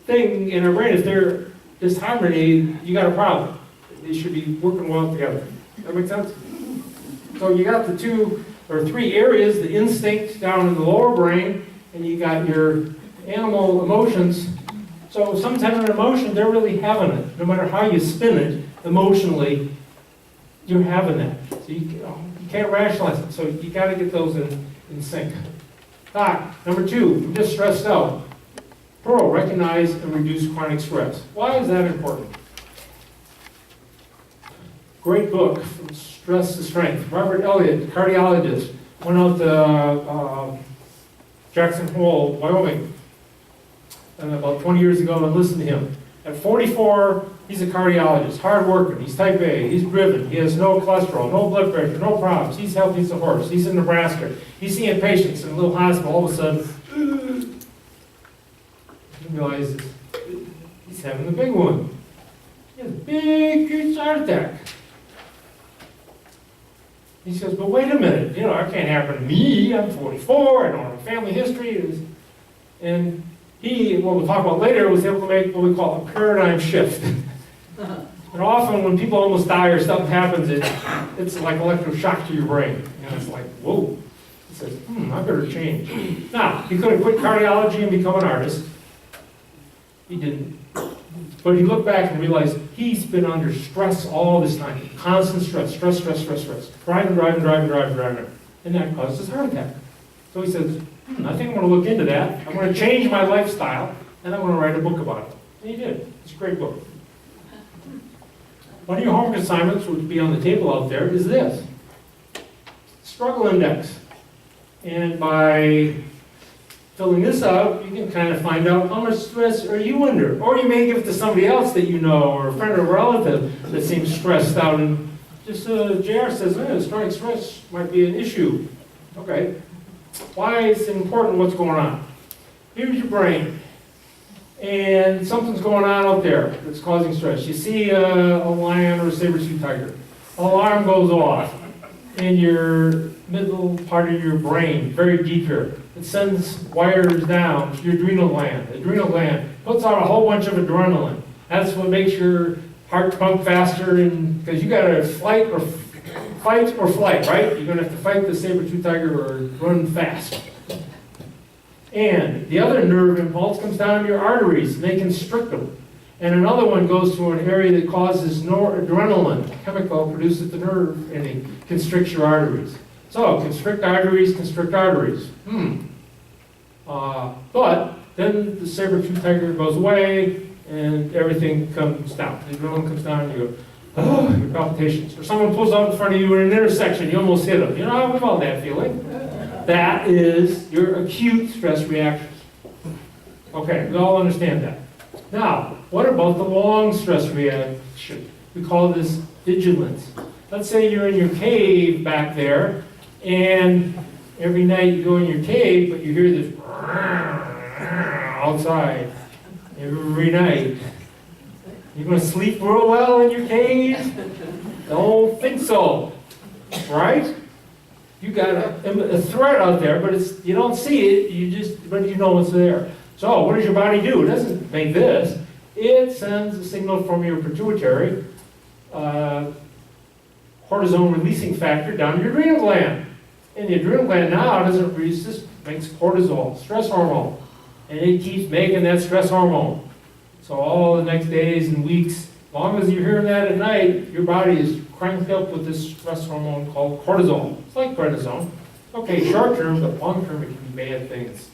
thing in our brain, if they're disharmony, you got a problem. They should be working well together. That make sense? So you got the 2 or 3 areas, the instinct down in the lower brain, and you got your animal emotions. So sometimes an emotion, they're really having it. No matter how you spin it, emotionally, you're having that. So you can't rationalize it. So you got to get those in sync. Doc, number 2, I'm just stressed out. Pearl, recognize and reduce chronic stress. Why is that important? Great book, From Stress to Strength. Robert Elliott, cardiologist, went out to Jackson Hole, Wyoming, about 20 years ago and listened to him. At 44, he's a cardiologist, hard worker, he's type A, he's driven, he has no cholesterol, no blood pressure, no problems, he's healthy as a horse, he's in Nebraska, he's seeing patients in a little hospital, all of a sudden, he realizes he's having the big one. He has a big, huge heart attack. He says, but wait a minute, you know, that can't happen to me, I'm 44, I don't have a family history, and he, what we'll talk about later, was able to make what we call a paradigm shift. And often when people almost die or something happens, it's like electroshock to your brain. And it's like, whoa. He says, I better change. Now, he could have quit cardiology and become an artist. He didn't. But he looked back and realized he's been under stress all this time. Constant stress. Driving. And that caused his heart attack. So he says, I think I'm going to look into that. I'm going to change my lifestyle. and I'm going to write a book about it. And he did. It's a great book. One of your homework assignments, which would be on the table out there, is this. Struggle index. And by filling this out, you can kind of find out how much stress are you under. Or you may give it to somebody else that you know, or a friend or relative that seems stressed out. And just JR says, chronic stress might be an issue. Okay. Why is it important what's going on? Here's your brain. And something's going on out there that's causing stress. You see a lion or a saber-tooth tiger. Alarm goes off in your middle part of your brain, very deep here. It sends wires down to your adrenal gland. The adrenal gland puts out a whole bunch of adrenaline. That's what makes your heart pump faster, and because you got to fight or flight, right? You're going to have to fight the saber-tooth tiger or run fast. And the other nerve impulse comes down to your arteries, and they constrict them. And another one goes to an area that causes noradrenaline, chemical produced at the nerve, and it constricts your arteries. So, constrict arteries, constrict arteries. But then the saber-tooth tiger goes away, and everything comes down. The adrenaline comes down, and you go, oh, your palpitations. Or someone pulls out in front of you in an intersection, you almost hit them. You know, we've all that feeling. That is your acute stress reactions. Okay, we all understand that. Now, what about the long stress reaction? We call this vigilance. Let's say you're in your cave back there, and every night you go in your cave, but you hear this outside every night. You're going to sleep real well in your cave? Don't think so, right? You got a threat out there, but you don't see it. But you know it's there. So what does your body do? It doesn't make this. It sends a signal from your pituitary cortisone releasing factor down to your adrenal gland. And the adrenal gland now doesn't resist, makes cortisol, stress hormone. And it keeps making that stress hormone. So all the next days and weeks, as long as you're hearing that at night, your body is cranked up with this stress hormone called cortisol. It's like prednisone. Okay, short term, but long term it can be bad things.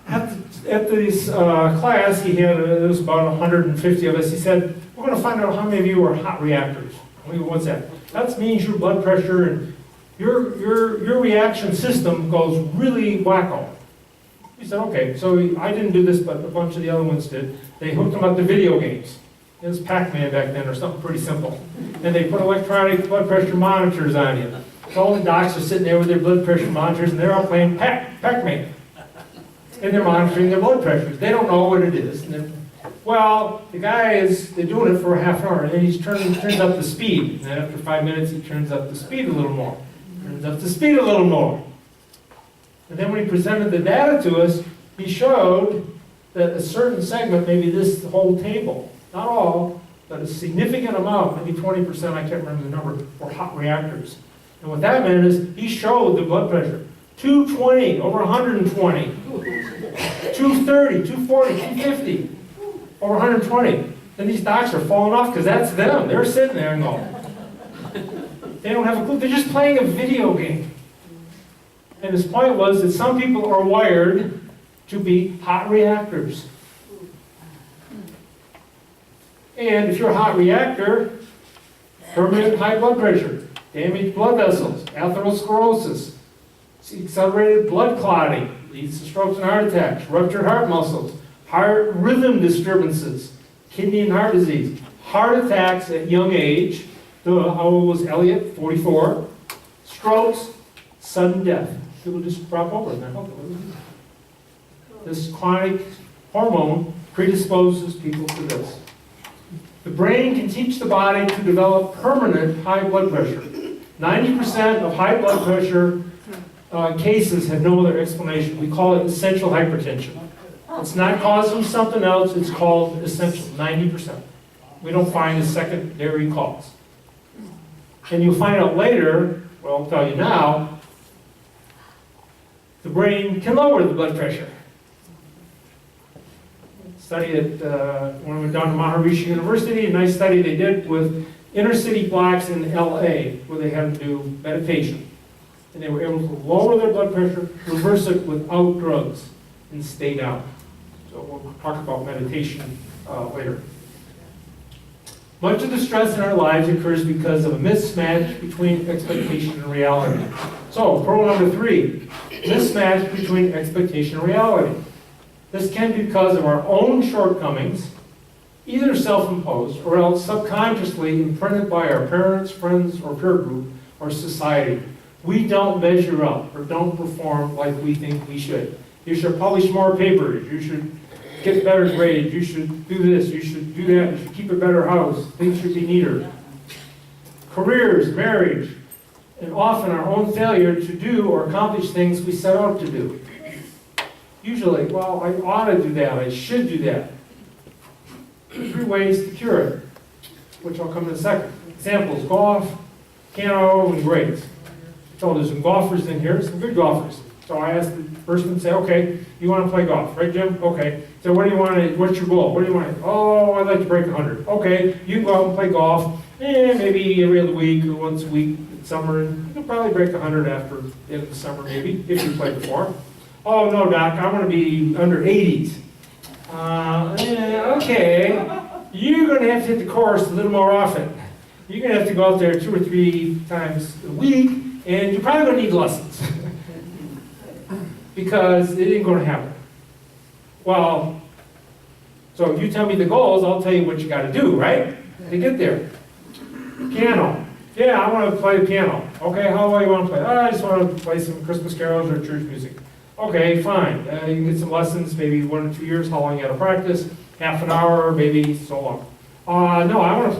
At this class, there was about 150 of us. He said, we're going to find out how many of you are hot reactors. What's that? That means your blood pressure and your reaction system goes really wacko. He said, okay, so I didn't do this, but a bunch of the other ones did. They hooked them up to video games. It was Pac-Man back then, or something pretty simple. And they put electronic blood pressure monitors on you. So all the docs are sitting there with their blood pressure monitors, and they're all playing Pac-Man. And they're monitoring their blood pressures. They don't know what it is. Well, the guy they're doing it for a half hour, and then he turns up the speed. And then after 5 minutes, he turns up the speed a little more. Turns up the speed a little more. And then when he presented the data to us, he showed that a certain segment, maybe this whole table, not all, but a significant amount, maybe 20%, I can't remember the number, were hot reactors. And what that meant is he showed the blood pressure. 220 over 120, 230, 240, 250 over 120. Then these docs are falling off because that's them. They're sitting there and going, they don't have a clue. They're just playing a video game. And his point was that some people are wired to be hot reactors. And if you're a hot reactor, permanent high blood pressure, damaged blood vessels, atherosclerosis, accelerated blood clotting, leads to strokes and heart attacks, ruptured heart muscles, heart rhythm disturbances, kidney and heart disease, heart attacks at young age. How old was Elliot? 44. Strokes, sudden death. People just drop over in their health. This chronic hormone predisposes people to this. The brain can teach the body to develop permanent high blood pressure. 90% of high blood pressure cases have no other explanation. We call it essential hypertension. It's not caused from something else, it's called essential, 90%. We don't find a secondary cause. And you'll find out later, well, I'll tell you now, the brain can lower the blood pressure. Study when we went down to Maharishi University, a nice study they did with inner city blacks in LA, where they had them do meditation. and they were able to lower their blood pressure, reverse it without drugs, and stay down. So we'll talk about meditation later. Much of the stress in our lives occurs because of a mismatch between expectation and reality. So, pearl number 3, mismatch between expectation and reality. This can be because of our own shortcomings, either self-imposed or else subconsciously imprinted by our parents, friends, or peer group, or society. We don't measure up or don't perform like we think we should. You should publish more papers. You should get better grades. You should do this. You should do that. You should keep a better house. Things should be neater. Careers, marriage, and often our own failure to do or accomplish things we set out to do. Usually, well, I ought to do that. I should do that. 3 ways to cure it, which I'll come in a second. Examples: golf, piano, and grades. So there's some golfers in here, some good golfers. So I asked the person, say, okay, you want to play golf, right, Jim? Okay. So what do you want to, what's your goal? What do you want to, oh, I'd like to break 100. Okay, you can go out and play golf, maybe every other week or once a week in summer, and you can probably break 100 after the end of the summer, maybe, if you played before. Oh, no, Doc, I want to be under 80s. Okay, you're going to have to hit the course a little more often. You're going to have to go out there 2 or 3 times a week, and you're probably going to need lessons. Because it ain't going to happen. Well, so if you tell me the goals, I'll tell you what you got to do, right? To get there. Piano. Yeah, I want to play the piano. Okay, how well you want to play? I just want to play some Christmas carols or church music. Okay, fine. You can get some lessons, maybe 1 or 2 years. How long you got to practice? Half an hour, maybe so long. No, I want to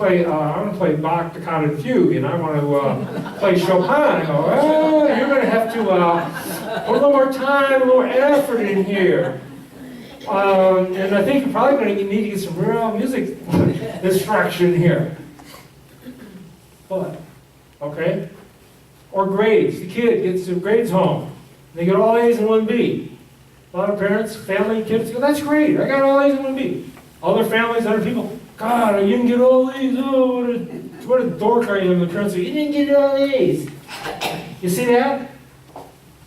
play Bach, Toccata, and Fugue, and I want to play Chopin. I go, well, you're going to have to put a little more time, a little effort in here. And I think you're probably going to need to get some real music instruction here. But, okay? Or grades. The kid gets some grades home. They get all A's and 1 B. A lot of parents, family, kids go, that's great. I got all A's and 1 B. Other families, other people, God, you didn't get all A's. Oh, what a dork are you? And the parents say, you didn't get all A's. You see that?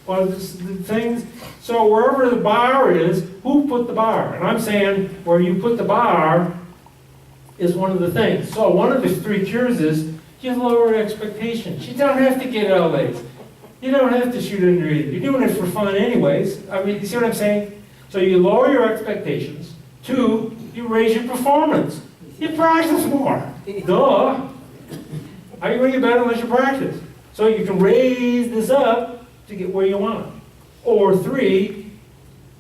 Well, the things. So wherever the bar is, who put the bar? And I'm saying where you put the bar is one of the things. So one of the 3 cures is you lower expectations. You don't have to get all A's. You don't have to shoot under 80. You're doing it for fun anyways. I mean, you see what I'm saying? So you lower your expectations. 2, you raise your performance. You practice more. Duh. How are you going to get better unless you practice? So you can raise this up to get where you want. Or 3,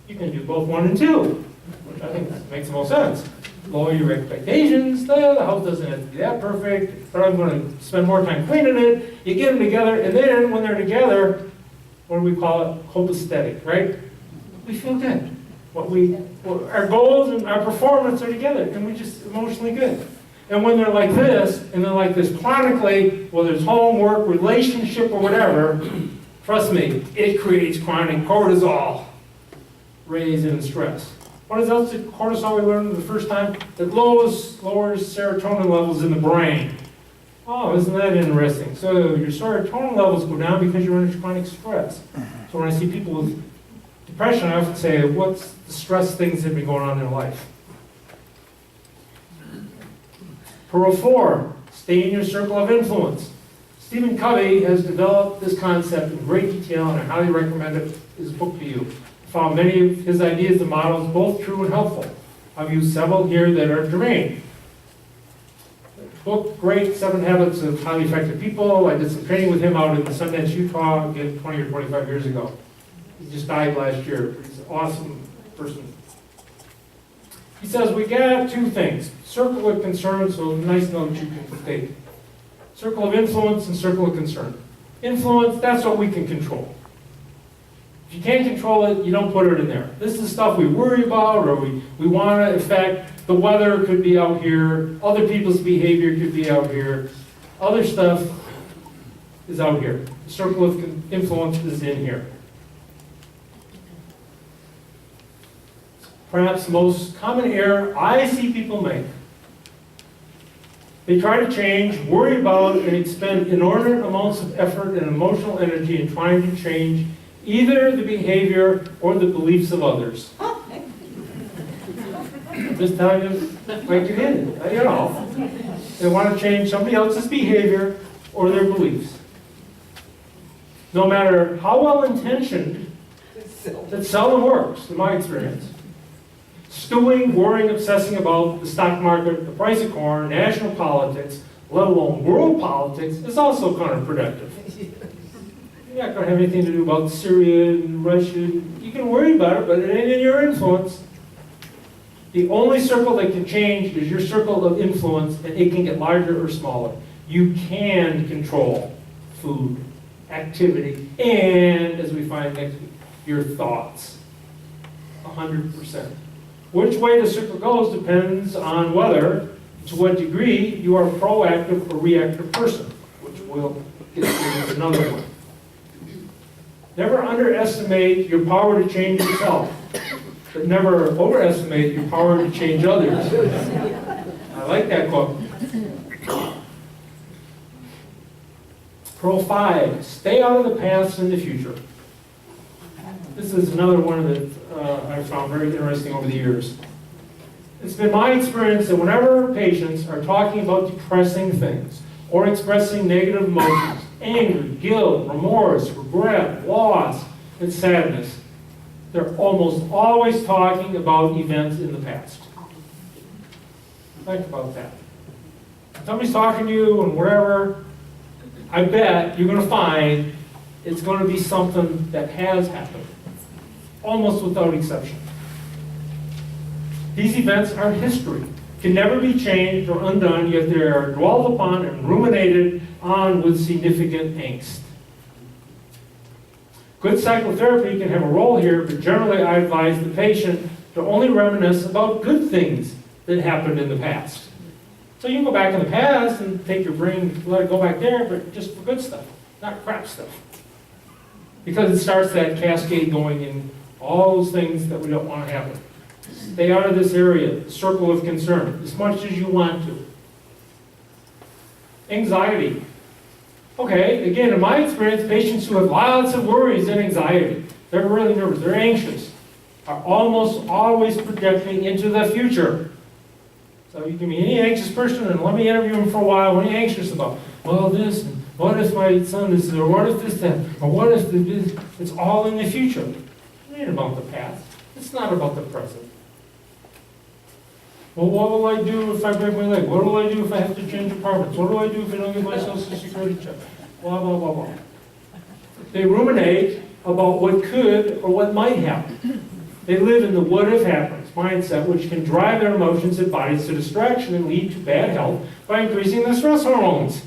you can do both 1 and 2, which I think makes the most sense. Lower your expectations. The house doesn't have to be that perfect, but I'm going to spend more time cleaning it. You get them together, and then when they're together, what do we call it? Homeostatic, right? We feel good. Our goals and our performance are together, and we're just emotionally good. And when they're like this, and they're like this chronically, whether it's homework, relationship, or whatever, trust me, it creates chronic cortisol, raise in stress. What is else that cortisol we learned the first time? It lowers serotonin levels in the brain. Oh, isn't that interesting? So your serotonin levels go down because you're under chronic stress. So when I see people with depression, I often say, what's the stress things that have been going on in their life? Pearl 4, stay in your circle of influence. Stephen Covey has developed this concept in great detail, and I highly recommend his book to you. I found many of his ideas and models both true and helpful. I've used several here that are germane. Book, great, 7 Habits of Highly Effective People. I did some training with him out in Sundance, Utah, again, 20 or 25 years ago. He just died last year. He's an awesome person. He says, we got 2 things. Circle of concern, so nice note you can take. Circle of influence and circle of concern. Influence, that's what we can control. If you can't control it, you don't put it in there. This is stuff we worry about or we want to affect. The weather could be out here. Other people's behavior could be out here. Other stuff is out here. The circle of influence is in here. Perhaps the most common error I see people make They try to change, worry about, and expend inordinate amounts of effort and emotional energy in trying to change either the behavior or the beliefs of others. I'm just telling you like it is, you know. They want to change somebody else's behavior or their beliefs. No matter how well-intentioned, it seldom works, in my experience. Stewing, worrying, obsessing about the stock market, the price of corn, national politics, let alone world politics, is also counterproductive. You're not going to have anything to do about Syria and Russia. You can worry about it, but it ain't in your influence. The only circle that can change is your circle of influence, and it can get larger or smaller. You can control food, activity, and, as we find next week, your thoughts. 100%. Which way the circle goes depends on whether, to what degree, you are a proactive or reactive person, which we'll get to in another one. Never underestimate your power to change yourself, but never overestimate your power to change others. I like that quote. Pearl 5, stay out of the past and the future. This is another one that I've found very interesting over the years. It's been my experience that whenever patients are talking about depressing things or expressing negative emotions, anger, guilt, remorse, regret, loss, and sadness, they're almost always talking about events in the past. Think about that. If somebody's talking to you and wherever, I bet you're going to find it's going to be something that has happened, almost without exception. These events are history, can never be changed or undone, yet they are dwelled upon and ruminated on with significant angst. Good psychotherapy can have a role here, but generally I advise the patient to only reminisce about good things that happened in the past. So you can go back in the past and take your brain, let it go back there, but just for good stuff, not crap stuff. Because it starts that cascade going in all those things that we don't want to happen. Stay out of this area, the circle of concern, as much as you want to. Anxiety. Okay, again, in my experience, patients who have lots of worries and anxiety, they're really nervous, they're anxious, are almost always projecting into the future. So you can be any anxious person, and let me interview him for a while. What are you anxious about? Well, this, and what if my son this, or what if this, that, or what if this? It's all in the future. It ain't about the past. It's not about the present. Well, what will I do if I break my leg? What will I do if I have to change apartments? What do I do if I don't get my Social Security check? Blah, blah, blah, blah. They ruminate about what could or what might happen. They live in the what if happens mindset, which can drive their emotions and bodies to distraction and lead to bad health by increasing their stress hormones.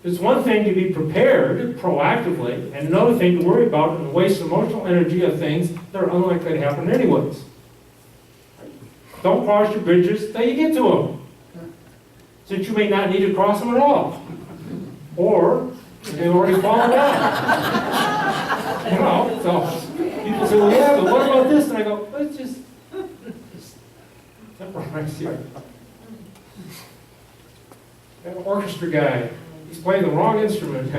It's one thing to be prepared proactively, and another thing to worry about and waste emotional energy of things that are unlikely to happen anyways. Don't cross your bridges till you get to them, since you may not need to cross them at all. Or, they've already fallen down. You know, so people say, well, yeah, but what about this? And I go, let's just temporize here. That orchestra guy, he's playing the wrong instrument.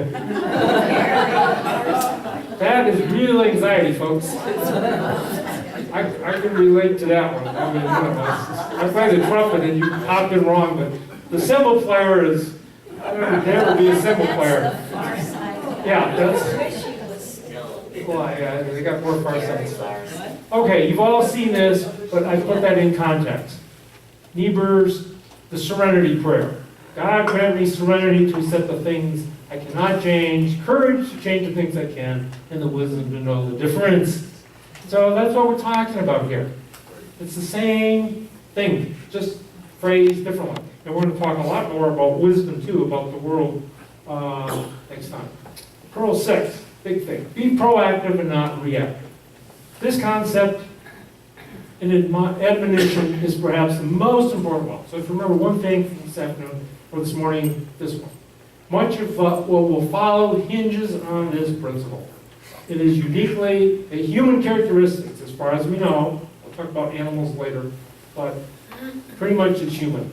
That is real anxiety, folks. I can relate to that one. I mean, I play the trumpet and you hopped in wrong, but the cymbal player is, I don't know, never be a cymbal player. Yeah, that's. Well, yeah, they got more far sides. Okay, you've all seen this, but I put that in context. Niebuhr's The Serenity Prayer. God grant me serenity to accept the things I cannot change, courage to change the things I can, and the wisdom to know the difference. So that's what we're talking about here. It's the same thing, just phrased differently. And we're going to talk a lot more about wisdom, too, about the world next time. Pearl 6, big thing. Be proactive and not reactive. This concept in admonition is perhaps the most important one. So if you remember one thing from this afternoon, or this morning, this one. Much of what will follow hinges on this principle. It is uniquely a human characteristic, as far as we know. We'll talk about animals later. But Pretty much it's human.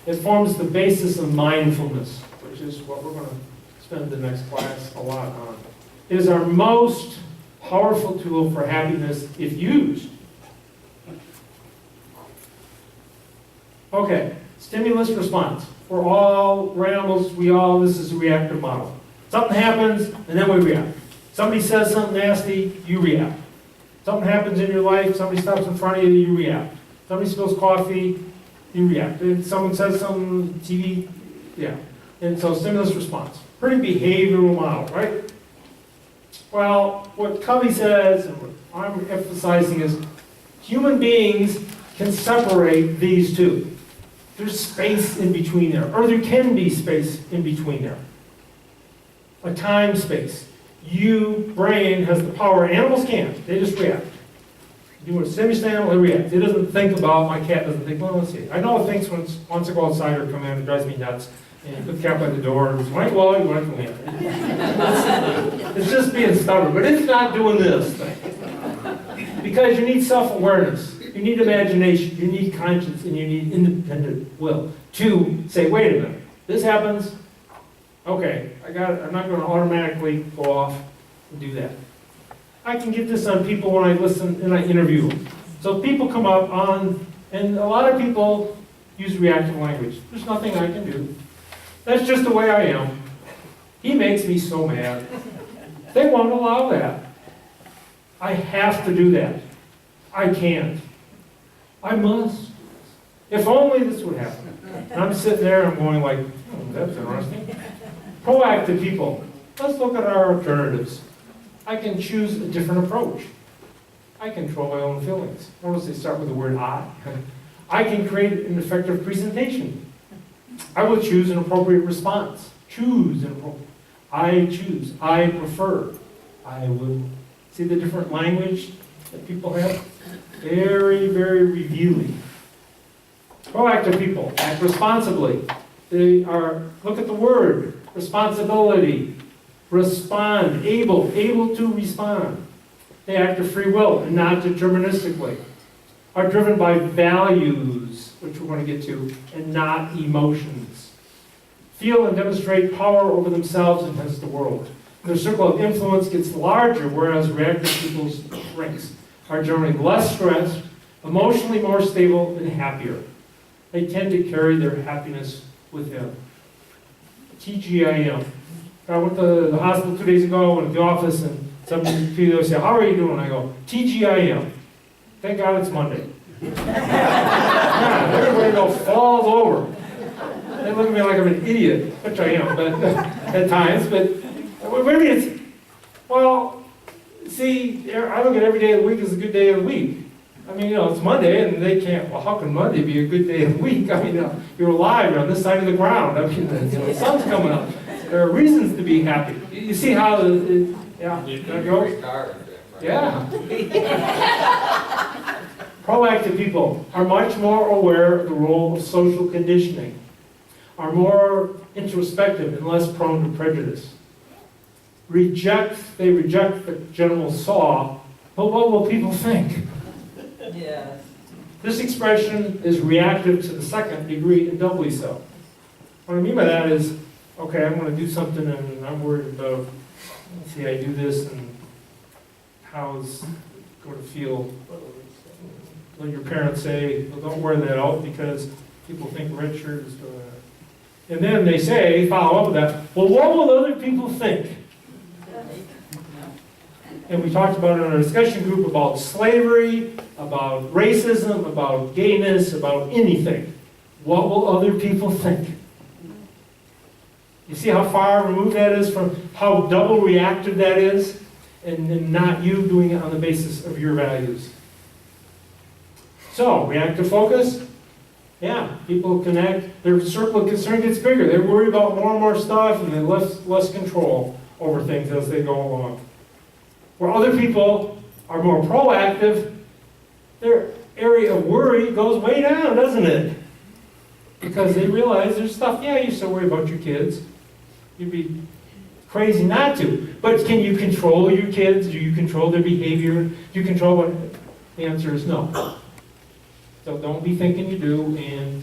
It forms the basis of mindfulness, which is what we're going to spend the next class a lot on. It is our most powerful tool for happiness if used. Okay, stimulus response. For all animals, this is a reactive model. Something happens, and then we react. Somebody says something nasty, you react. Something happens in your life, somebody stops in front of you, you react. Somebody spills coffee, you react. And someone says something, TV, yeah. And so stimulus response. Pretty behavioral model, right? Well, what Covey says, and what I'm emphasizing is, human beings can separate these two. There's space in between there, or there can be space in between there. A time space. Brain has the power. Animals can't. They just react. You want to stimulate an animal, it reacts. It doesn't think about, my cat doesn't think, well, let's see. I know it thinks when it wants to go outside or come in, it drives me nuts. And you put the cat by the door, and it's like, well, you want to come in. It's just being stubborn, but it's not doing this thing. Because you need self-awareness, you need imagination, you need conscience, and you need independent will to say, wait a minute, this happens, okay, I'm not going to automatically go off and do that. I can get this on people when I listen and I interview them. So people come up and a lot of people use reactive language. There's nothing I can do. That's just the way I am. He makes me so mad. They won't allow that. I have to do that. I can't. I must. If only this would happen. And I'm sitting there, I'm going like, that's interesting. Proactive people. Let's look at our alternatives. I can choose a different approach. I control my own feelings. Notice they start with the word I. I can create an effective presentation. I will choose an appropriate response. Choose an appropriate. I choose. I prefer. I will. See the different language that people have? Very, very revealing. Proactive people act responsibly. Look at the word, responsibility. Respond, able to respond. They act of free will and not deterministically. Are driven by values, which we're going to get to, and not emotions. Feel and demonstrate power over themselves and hence the world. Their circle of influence gets larger, whereas reactive people's ranks are generally less stressed, emotionally more stable, and happier. They tend to carry their happiness with them. TGIM. I went to the hospital 2 days ago, went to the office, and some people say, how are you doing? I go, TGIM. Thank God it's Monday. Yeah, everybody falls over. They look at me like I'm an idiot, which I am, but at times, but maybe it's, well, see, I look at every day of the week as a good day of the week. I mean, it's Monday, and they can't, well, how can Monday be a good day of the week? I mean, you're alive, you're on this side of the ground. I mean, the sun's coming up. There are reasons to be happy. You see how, yeah, there goes. Yeah. Proactive people are much more aware of the role of social conditioning, are more introspective and less prone to prejudice. They reject the general saw, but what will people think? Yes. This expression is reactive to the second degree and doubly so. What I mean by that is, okay, I'm going to do something and I'm worried about, let's see, I do this and how's it going to feel? Let your parents say, well, don't wear that out because people think red shirt is going to... And then they say, follow up with that, well, what will other people think? And we talked about it in our discussion group about slavery, about racism, about gayness, about anything. What will other people think? You see how far removed that is from how double reactive that is? And not you doing it on the basis of your values. So, reactive focus, yeah, people connect, their circle of concern gets bigger. They worry about more and more stuff and they have less control over things as they go along. Where other people are more proactive, their area of worry goes way down, doesn't it? Because they realize there's stuff, yeah, you still worry about your kids. You'd be crazy not to. But can you control your kids? Do you control their behavior? Do you control what? The answer is no. So don't be thinking you do, and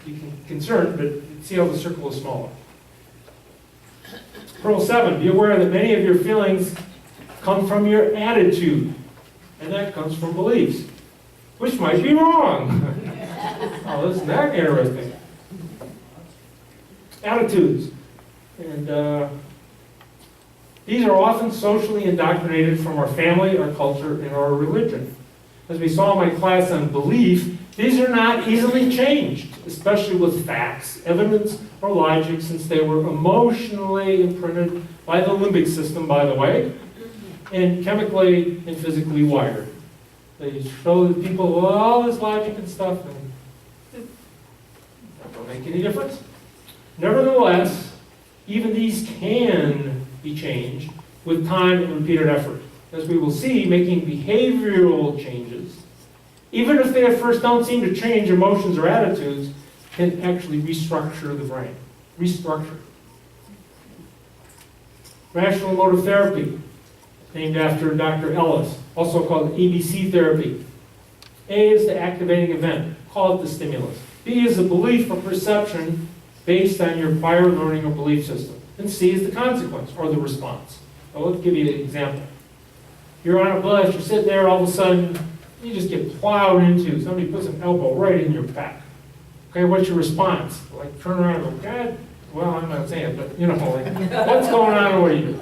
you can concerned, but see how the circle is smaller. Rule 7, be aware that many of your feelings come from your attitude, and that comes from beliefs, which might be wrong. Oh, isn't that interesting? Attitudes. And these are often socially indoctrinated from our family, our culture, and our religion. As we saw in my class on belief, these are not easily changed, especially with facts, evidence, or logic, since they were emotionally imprinted by the limbic system, by the way, and chemically and physically wired. They show the people all this logic and stuff, and that don't make any difference. Nevertheless, even these can be changed with time and repeated effort. As we will see, making behavioral changes, even if they at first don't seem to change emotions or attitudes, can actually restructure the brain. Restructure. Rational motor therapy, named after Dr. Ellis, also called ABC therapy. A is the activating event, call it the stimulus. B is the belief or perception based on your prior learning or belief system. And C is the consequence or the response. So let's give you an example. You're on a bus, you're sitting there, all of a sudden, you just get plowed into. Somebody puts an elbow right in your back. Okay, what's your response? Like, turn around and go, God, well, I'm not saying it, but, you know, like, what's going on and what do you do?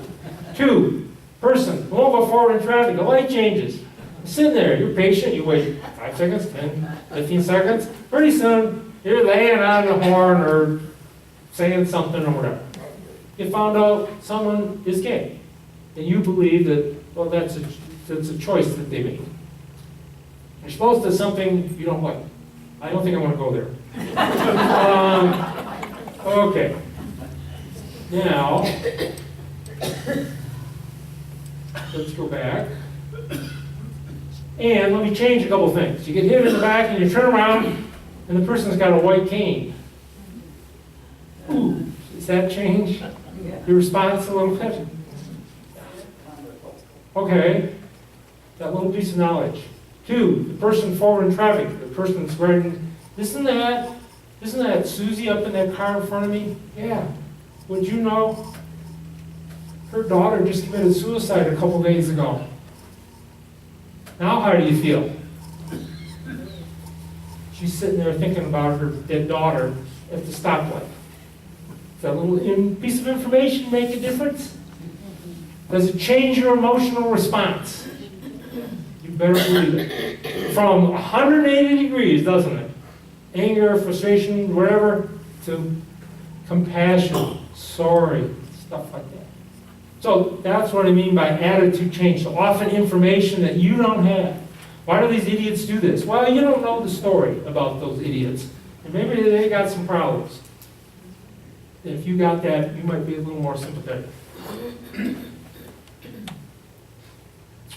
2, person, won't go forward in traffic, the light changes. You're sitting there, you're patient, you wait 5 seconds, 10, 15 seconds. Pretty soon, you're laying on the horn or saying something or whatever. You found out someone is gay. And you believe that, well, that's a choice that they made. You're supposed to something you don't like. I don't think I want to go there. Okay. Now, let's go back. And let me change a couple things. You get hit in the back and you turn around and the person's got a white cane. Ooh, does that change your response a little bit? Okay, that little piece of knowledge. 2, the person forward in traffic, the person that's riding, isn't that Susie up in that car in front of me? Yeah. Would you know? Her daughter just committed suicide a couple days ago. Now how do you feel? She's sitting there thinking about her dead daughter at the stoplight. Does that little piece of information make a difference? Does it change your emotional response? You better believe it. From 180 degrees, doesn't it? Anger, frustration, whatever, to compassion, sorry, stuff like that. So that's what I mean by attitude change. So often information that you don't have. Why do these idiots do this? Well, you don't know the story about those idiots. And maybe they got some problems. If you got that, you might be a little more sympathetic.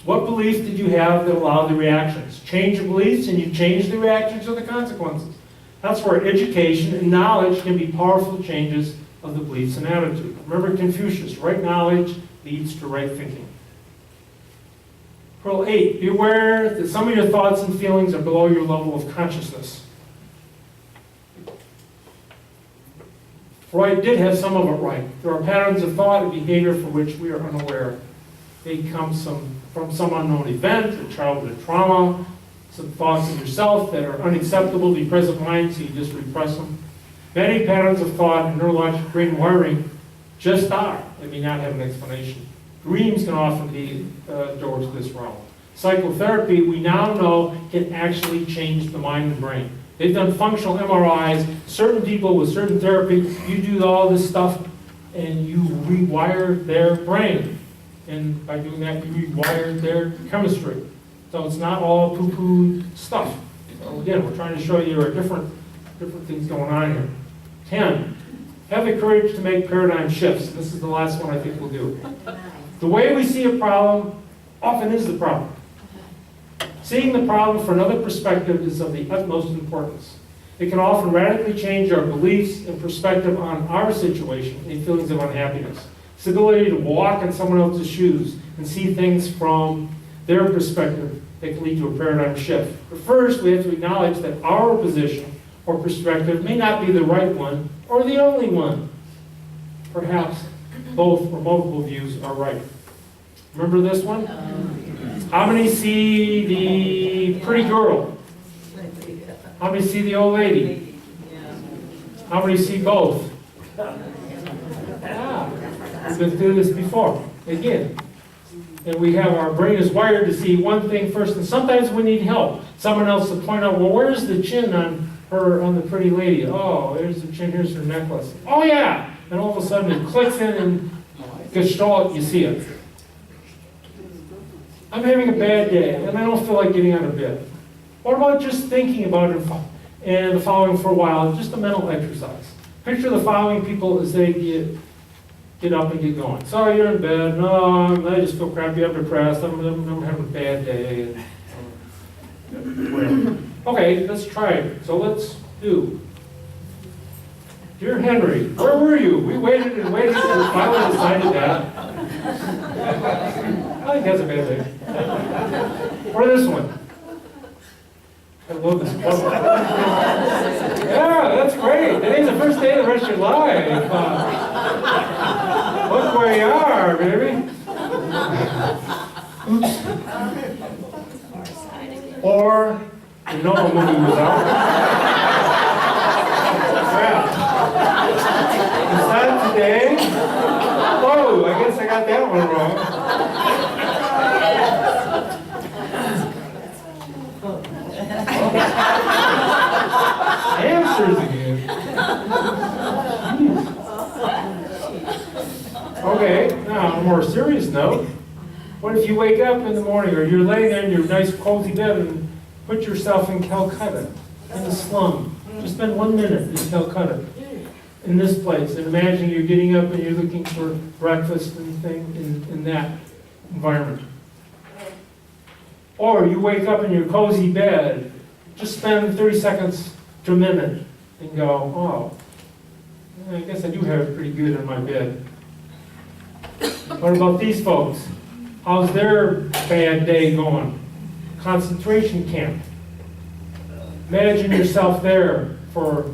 What belief did you have that allowed the reactions? Change your beliefs and you change the reactions or the consequences. That's where education and knowledge can be powerful changes of the beliefs and attitude. Remember Confucius, right knowledge leads to right thinking. Rule 8, be aware that some of your thoughts and feelings are below your level of consciousness. Freud did have some of it right. There are patterns of thought and behavior for which we are unaware. They come from some unknown event, a childhood trauma, some thoughts of yourself that are unacceptable to your present mind, so you just repress them. Many patterns of thought and neurologic brain wiring just are. They may not have an explanation. Dreams can often be a door to this realm. Psychotherapy, we now know, can actually change the mind and brain. They've done functional MRIs. Certain people with certain therapy, you do all this stuff and you rewire their brain. And by doing that, you rewire their chemistry. So it's not all poo-poo stuff. So again, we're trying to show you there are different things going on here. 10, have the courage to make paradigm shifts. This is the last one I think we'll do. The way we see a problem often is the problem. Seeing the problem from another perspective is of the utmost importance. It can often radically change our beliefs and perspective on our situation and feelings of unhappiness. It's the ability to walk in someone else's shoes and see things from their perspective that can lead to a paradigm shift. But first, we have to acknowledge that our position or perspective may not be the right one or the only one. Perhaps both or multiple views are right. Remember this one? How many see the pretty girl? How many see the old lady? How many see both? We've been through this before. Again. And we have, our brain is wired to see one thing first, and sometimes we need help. Someone else to point out, well, where's the chin on her, on the pretty lady? Oh, there's the chin, here's her necklace. Oh yeah! And all of a sudden it clicks in and gestalt, you see it. I'm having a bad day, and I don't feel like getting out of bed. What about just thinking about it and the following for a while, just a mental exercise? Picture the following people as they get up and get going. So you're in bed, no, I just feel crappy, I'm depressed, I'm having a bad day. Whatever. Okay, let's try it. So let's do. Dear Henry, where were you? We waited and waited and finally decided that. I think that's a bad day. Or this one. I love this one. Yeah, that's great. Today's the first day of the rest of your life. Look where you are, baby. Oops. Or, you know the movie was out. Crap. Is that today? Whoa, I guess I got that one wrong. Hamsters again. Okay, now on a more serious note, what if you wake up in the morning or you're laying there in your nice cozy bed and put yourself in Calcutta, in the slum. Just spend 1 minute in Calcutta, in this place, and imagine you're getting up and you're looking for breakfast and things in that environment. Or you wake up in your cozy bed, just spend 30 seconds to a minute and go, oh, I guess I do have it pretty good in my bed. What about these folks? How's their bad day going? Concentration camp. Imagine yourself there for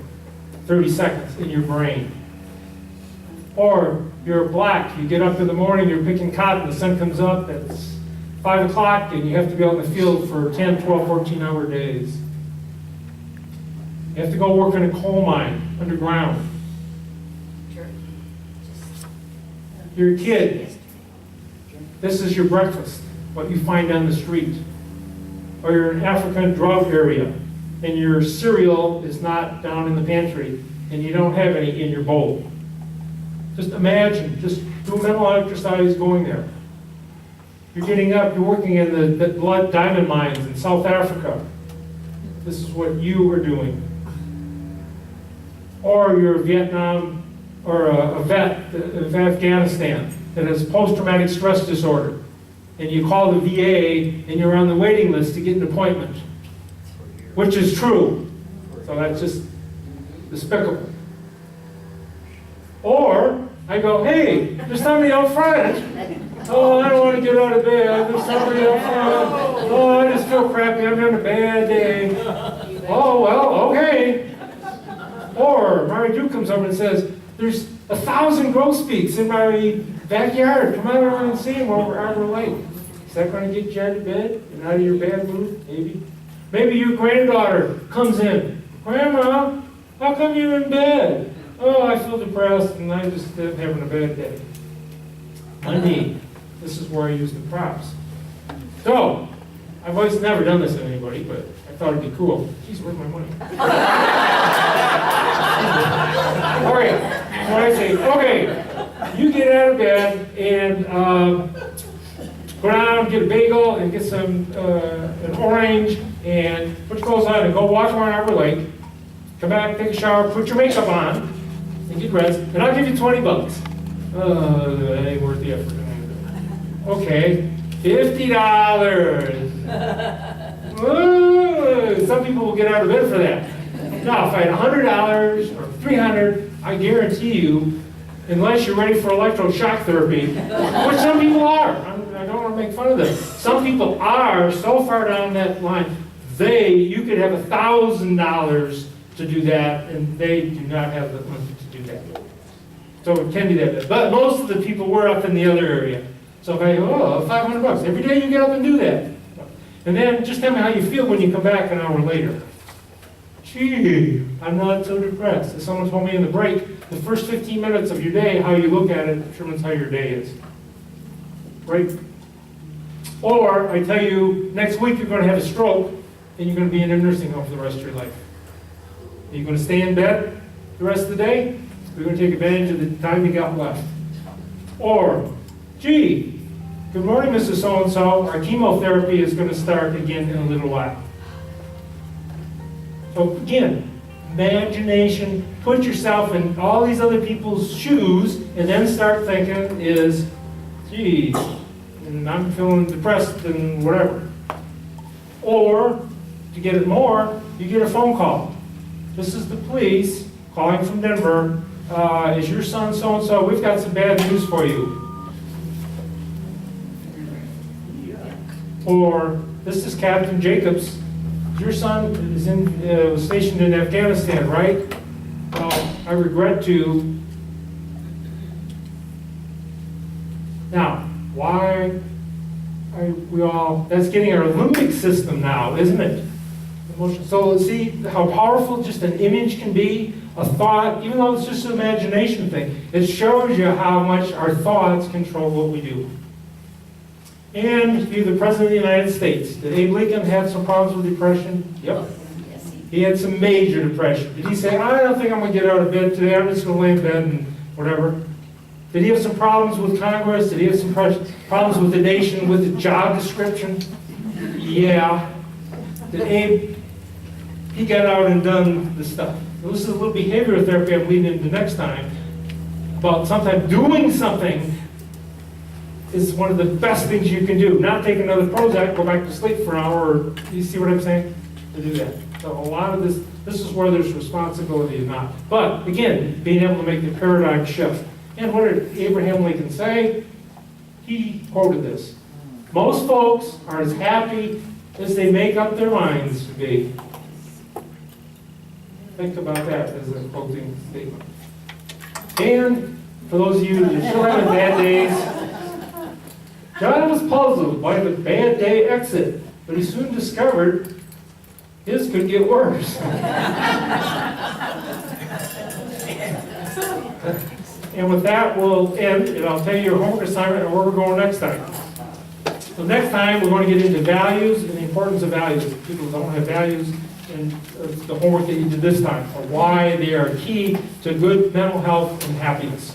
30 seconds in your brain. Or you're black, you get up in the morning, you're picking cotton, the sun comes up, it's 5 o'clock, and you have to be out in the field for 10, 12, 14-hour days. You have to go work in a coal mine, underground. You're a kid. This is your breakfast, what you find on the street. Or you're in an African drought area, and your cereal is not down in the pantry, and you don't have any in your bowl. Just imagine, just do a mental exercise going there. You're getting up, you're working in the blood diamond mines in South Africa. This is what you are doing. Or you're Vietnam, or a vet of Afghanistan that has post-traumatic stress disorder. And you call the VA and you're on the waiting list to get an appointment. Which is true. So that's just despicable. Or I go, hey, there's somebody out front. Oh, I don't want to get out of bed. There's somebody out front. Oh, I just feel crappy. I'm having a bad day. Oh, well, okay. Or Mary Duke comes over and says, there's 1,000 grosbeaks in my backyard. Come on over and see them over Arbor Lake. Is that going to get you out of bed and out of your bad mood? Maybe. Maybe your granddaughter comes in. Grandma, how come you're in bed? Oh, I feel depressed and I just am having a bad day. Money. This is where I use the props. So, I've always never done this to anybody, but I thought it'd be cool. Geez, where's my money? Okay, so I say, okay, you get out of bed and go down, get a bagel and get some an orange and put your clothes on and go walk around Arbor Lake. Come back, take a shower, put your makeup on, and get dressed, and I'll give you $20. That ain't worth the effort. Okay, $50. Some people will get out of bed for that. Now, if I had $100 or $300, I guarantee you, unless you're ready for electroshock therapy, which some people are. I don't want to make fun of them. Some people are so far down that line, you could have $1,000 to do that, and they do not have the money to do that. So it can be that bad. But most of the people were up in the other area. So if I go, oh, $500, every day you get up and do that. And then just tell me how you feel when you come back an hour later. Gee, I'm not so depressed. As someone told me in the break, the first 15 minutes of your day, how you look at it determines how your day is. Right? Or I tell you, next week you're going to have a stroke, and you're going to be in a nursing home for the rest of your life. Are you going to stay in bed the rest of the day? We're going to take advantage of the time you got left. Or, gee, good morning, Mrs. So-and-so. Our chemotherapy is going to start again in a little while. So again, imagination, put yourself in all these other people's shoes, and then start thinking is, gee, and I'm feeling depressed and whatever. Or, to get it more, you get a phone call. This is the police calling from Denver. Is your son so-and-so? We've got some bad news for you. Or, this is Captain Jacobs. Your son was stationed in Afghanistan, right? Well, I regret to. Now, why are we all, that's getting our limbic system now, isn't it? So see how powerful just an image can be, a thought, even though it's just an imagination thing. It shows you how much our thoughts control what we do. And be the President of the United States. Did Abe Lincoln have some problems with depression? Yep. He had some major depression. Did he say, I don't think I'm going to get out of bed today, I'm just going to lay in bed and whatever? Did he have some problems with Congress? Did he have some problems with the nation, with the job description? Yeah. Did Abe, he got out and done the stuff. This is a little behavioral therapy I'm leading into next time, about sometimes doing something is one of the best things you can do. Not take another Prozac, go back to sleep for an hour, or, you see what I'm saying? To do that. So a lot of this is where there's responsibility and not. But again, being able to make the paradigm shift. And what did Abraham Lincoln say? He quoted this. Most folks are as happy as they make up their minds to be. Think about that as a closing statement. And for those of you that are still having bad days, John was puzzled by the bad day exit, but he soon discovered his could get worse. And with that, we'll end, and I'll tell you your homework assignment and where we're going next time. So next time, we're going to get into values and the importance of values. People don't have values, and the homework that you did this time, or why they are key to good mental health and happiness.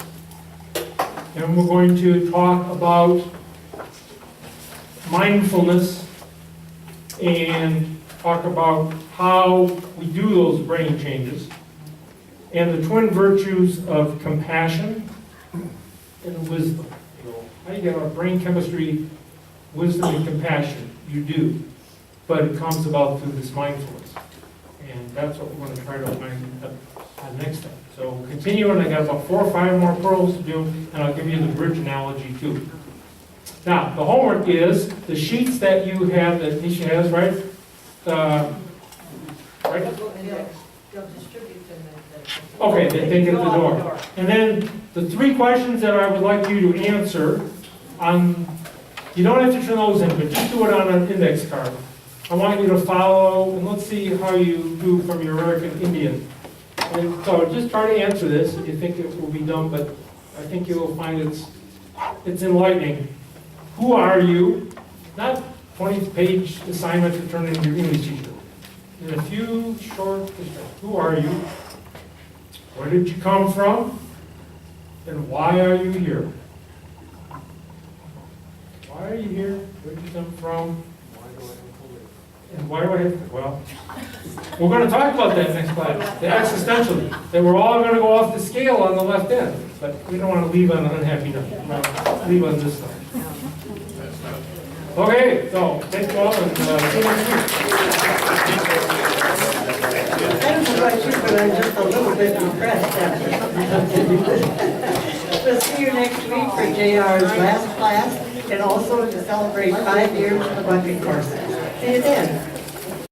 And we're going to talk about mindfulness and talk about how we do those brain changes, and the twin virtues of compassion and wisdom. How do you get our brain chemistry, wisdom, and compassion? You do. But it comes about through this mindfulness. And that's what we're going to try to find next time. So we'll continue, and I got about 4 or 5 more pearls to do, and I'll give you the bridge analogy too. Now, the homework is the sheets that you have, that Nisha has, right? Right? They'll distribute them. Okay, they take it at the door. And then the 3 questions that I would like you to answer, you don't have to turn those in, but just do it on an index card. I want you to follow, and let's see how you do from your American Indian. And so just try to answer this if you think it will be dumb, but I think you will find it's enlightening. Who are you? Not 20-page assignment to turn into your English teacher. In a few short, who are you? Where did you come from? And why are you here? Why are you here? Where did you come from? And why do I have to? Well, we're going to talk about that next class, the existential. That we're all going to go off the scale on the left end, but we don't want to leave on an unhappy note. Leave on this side. Okay, so thank you all, and see you next week. I don't know about you, but I'm just a little bit depressed after. We'll see you next week for JR's last class. and also to celebrate 5 years of the bucket courses. See you then.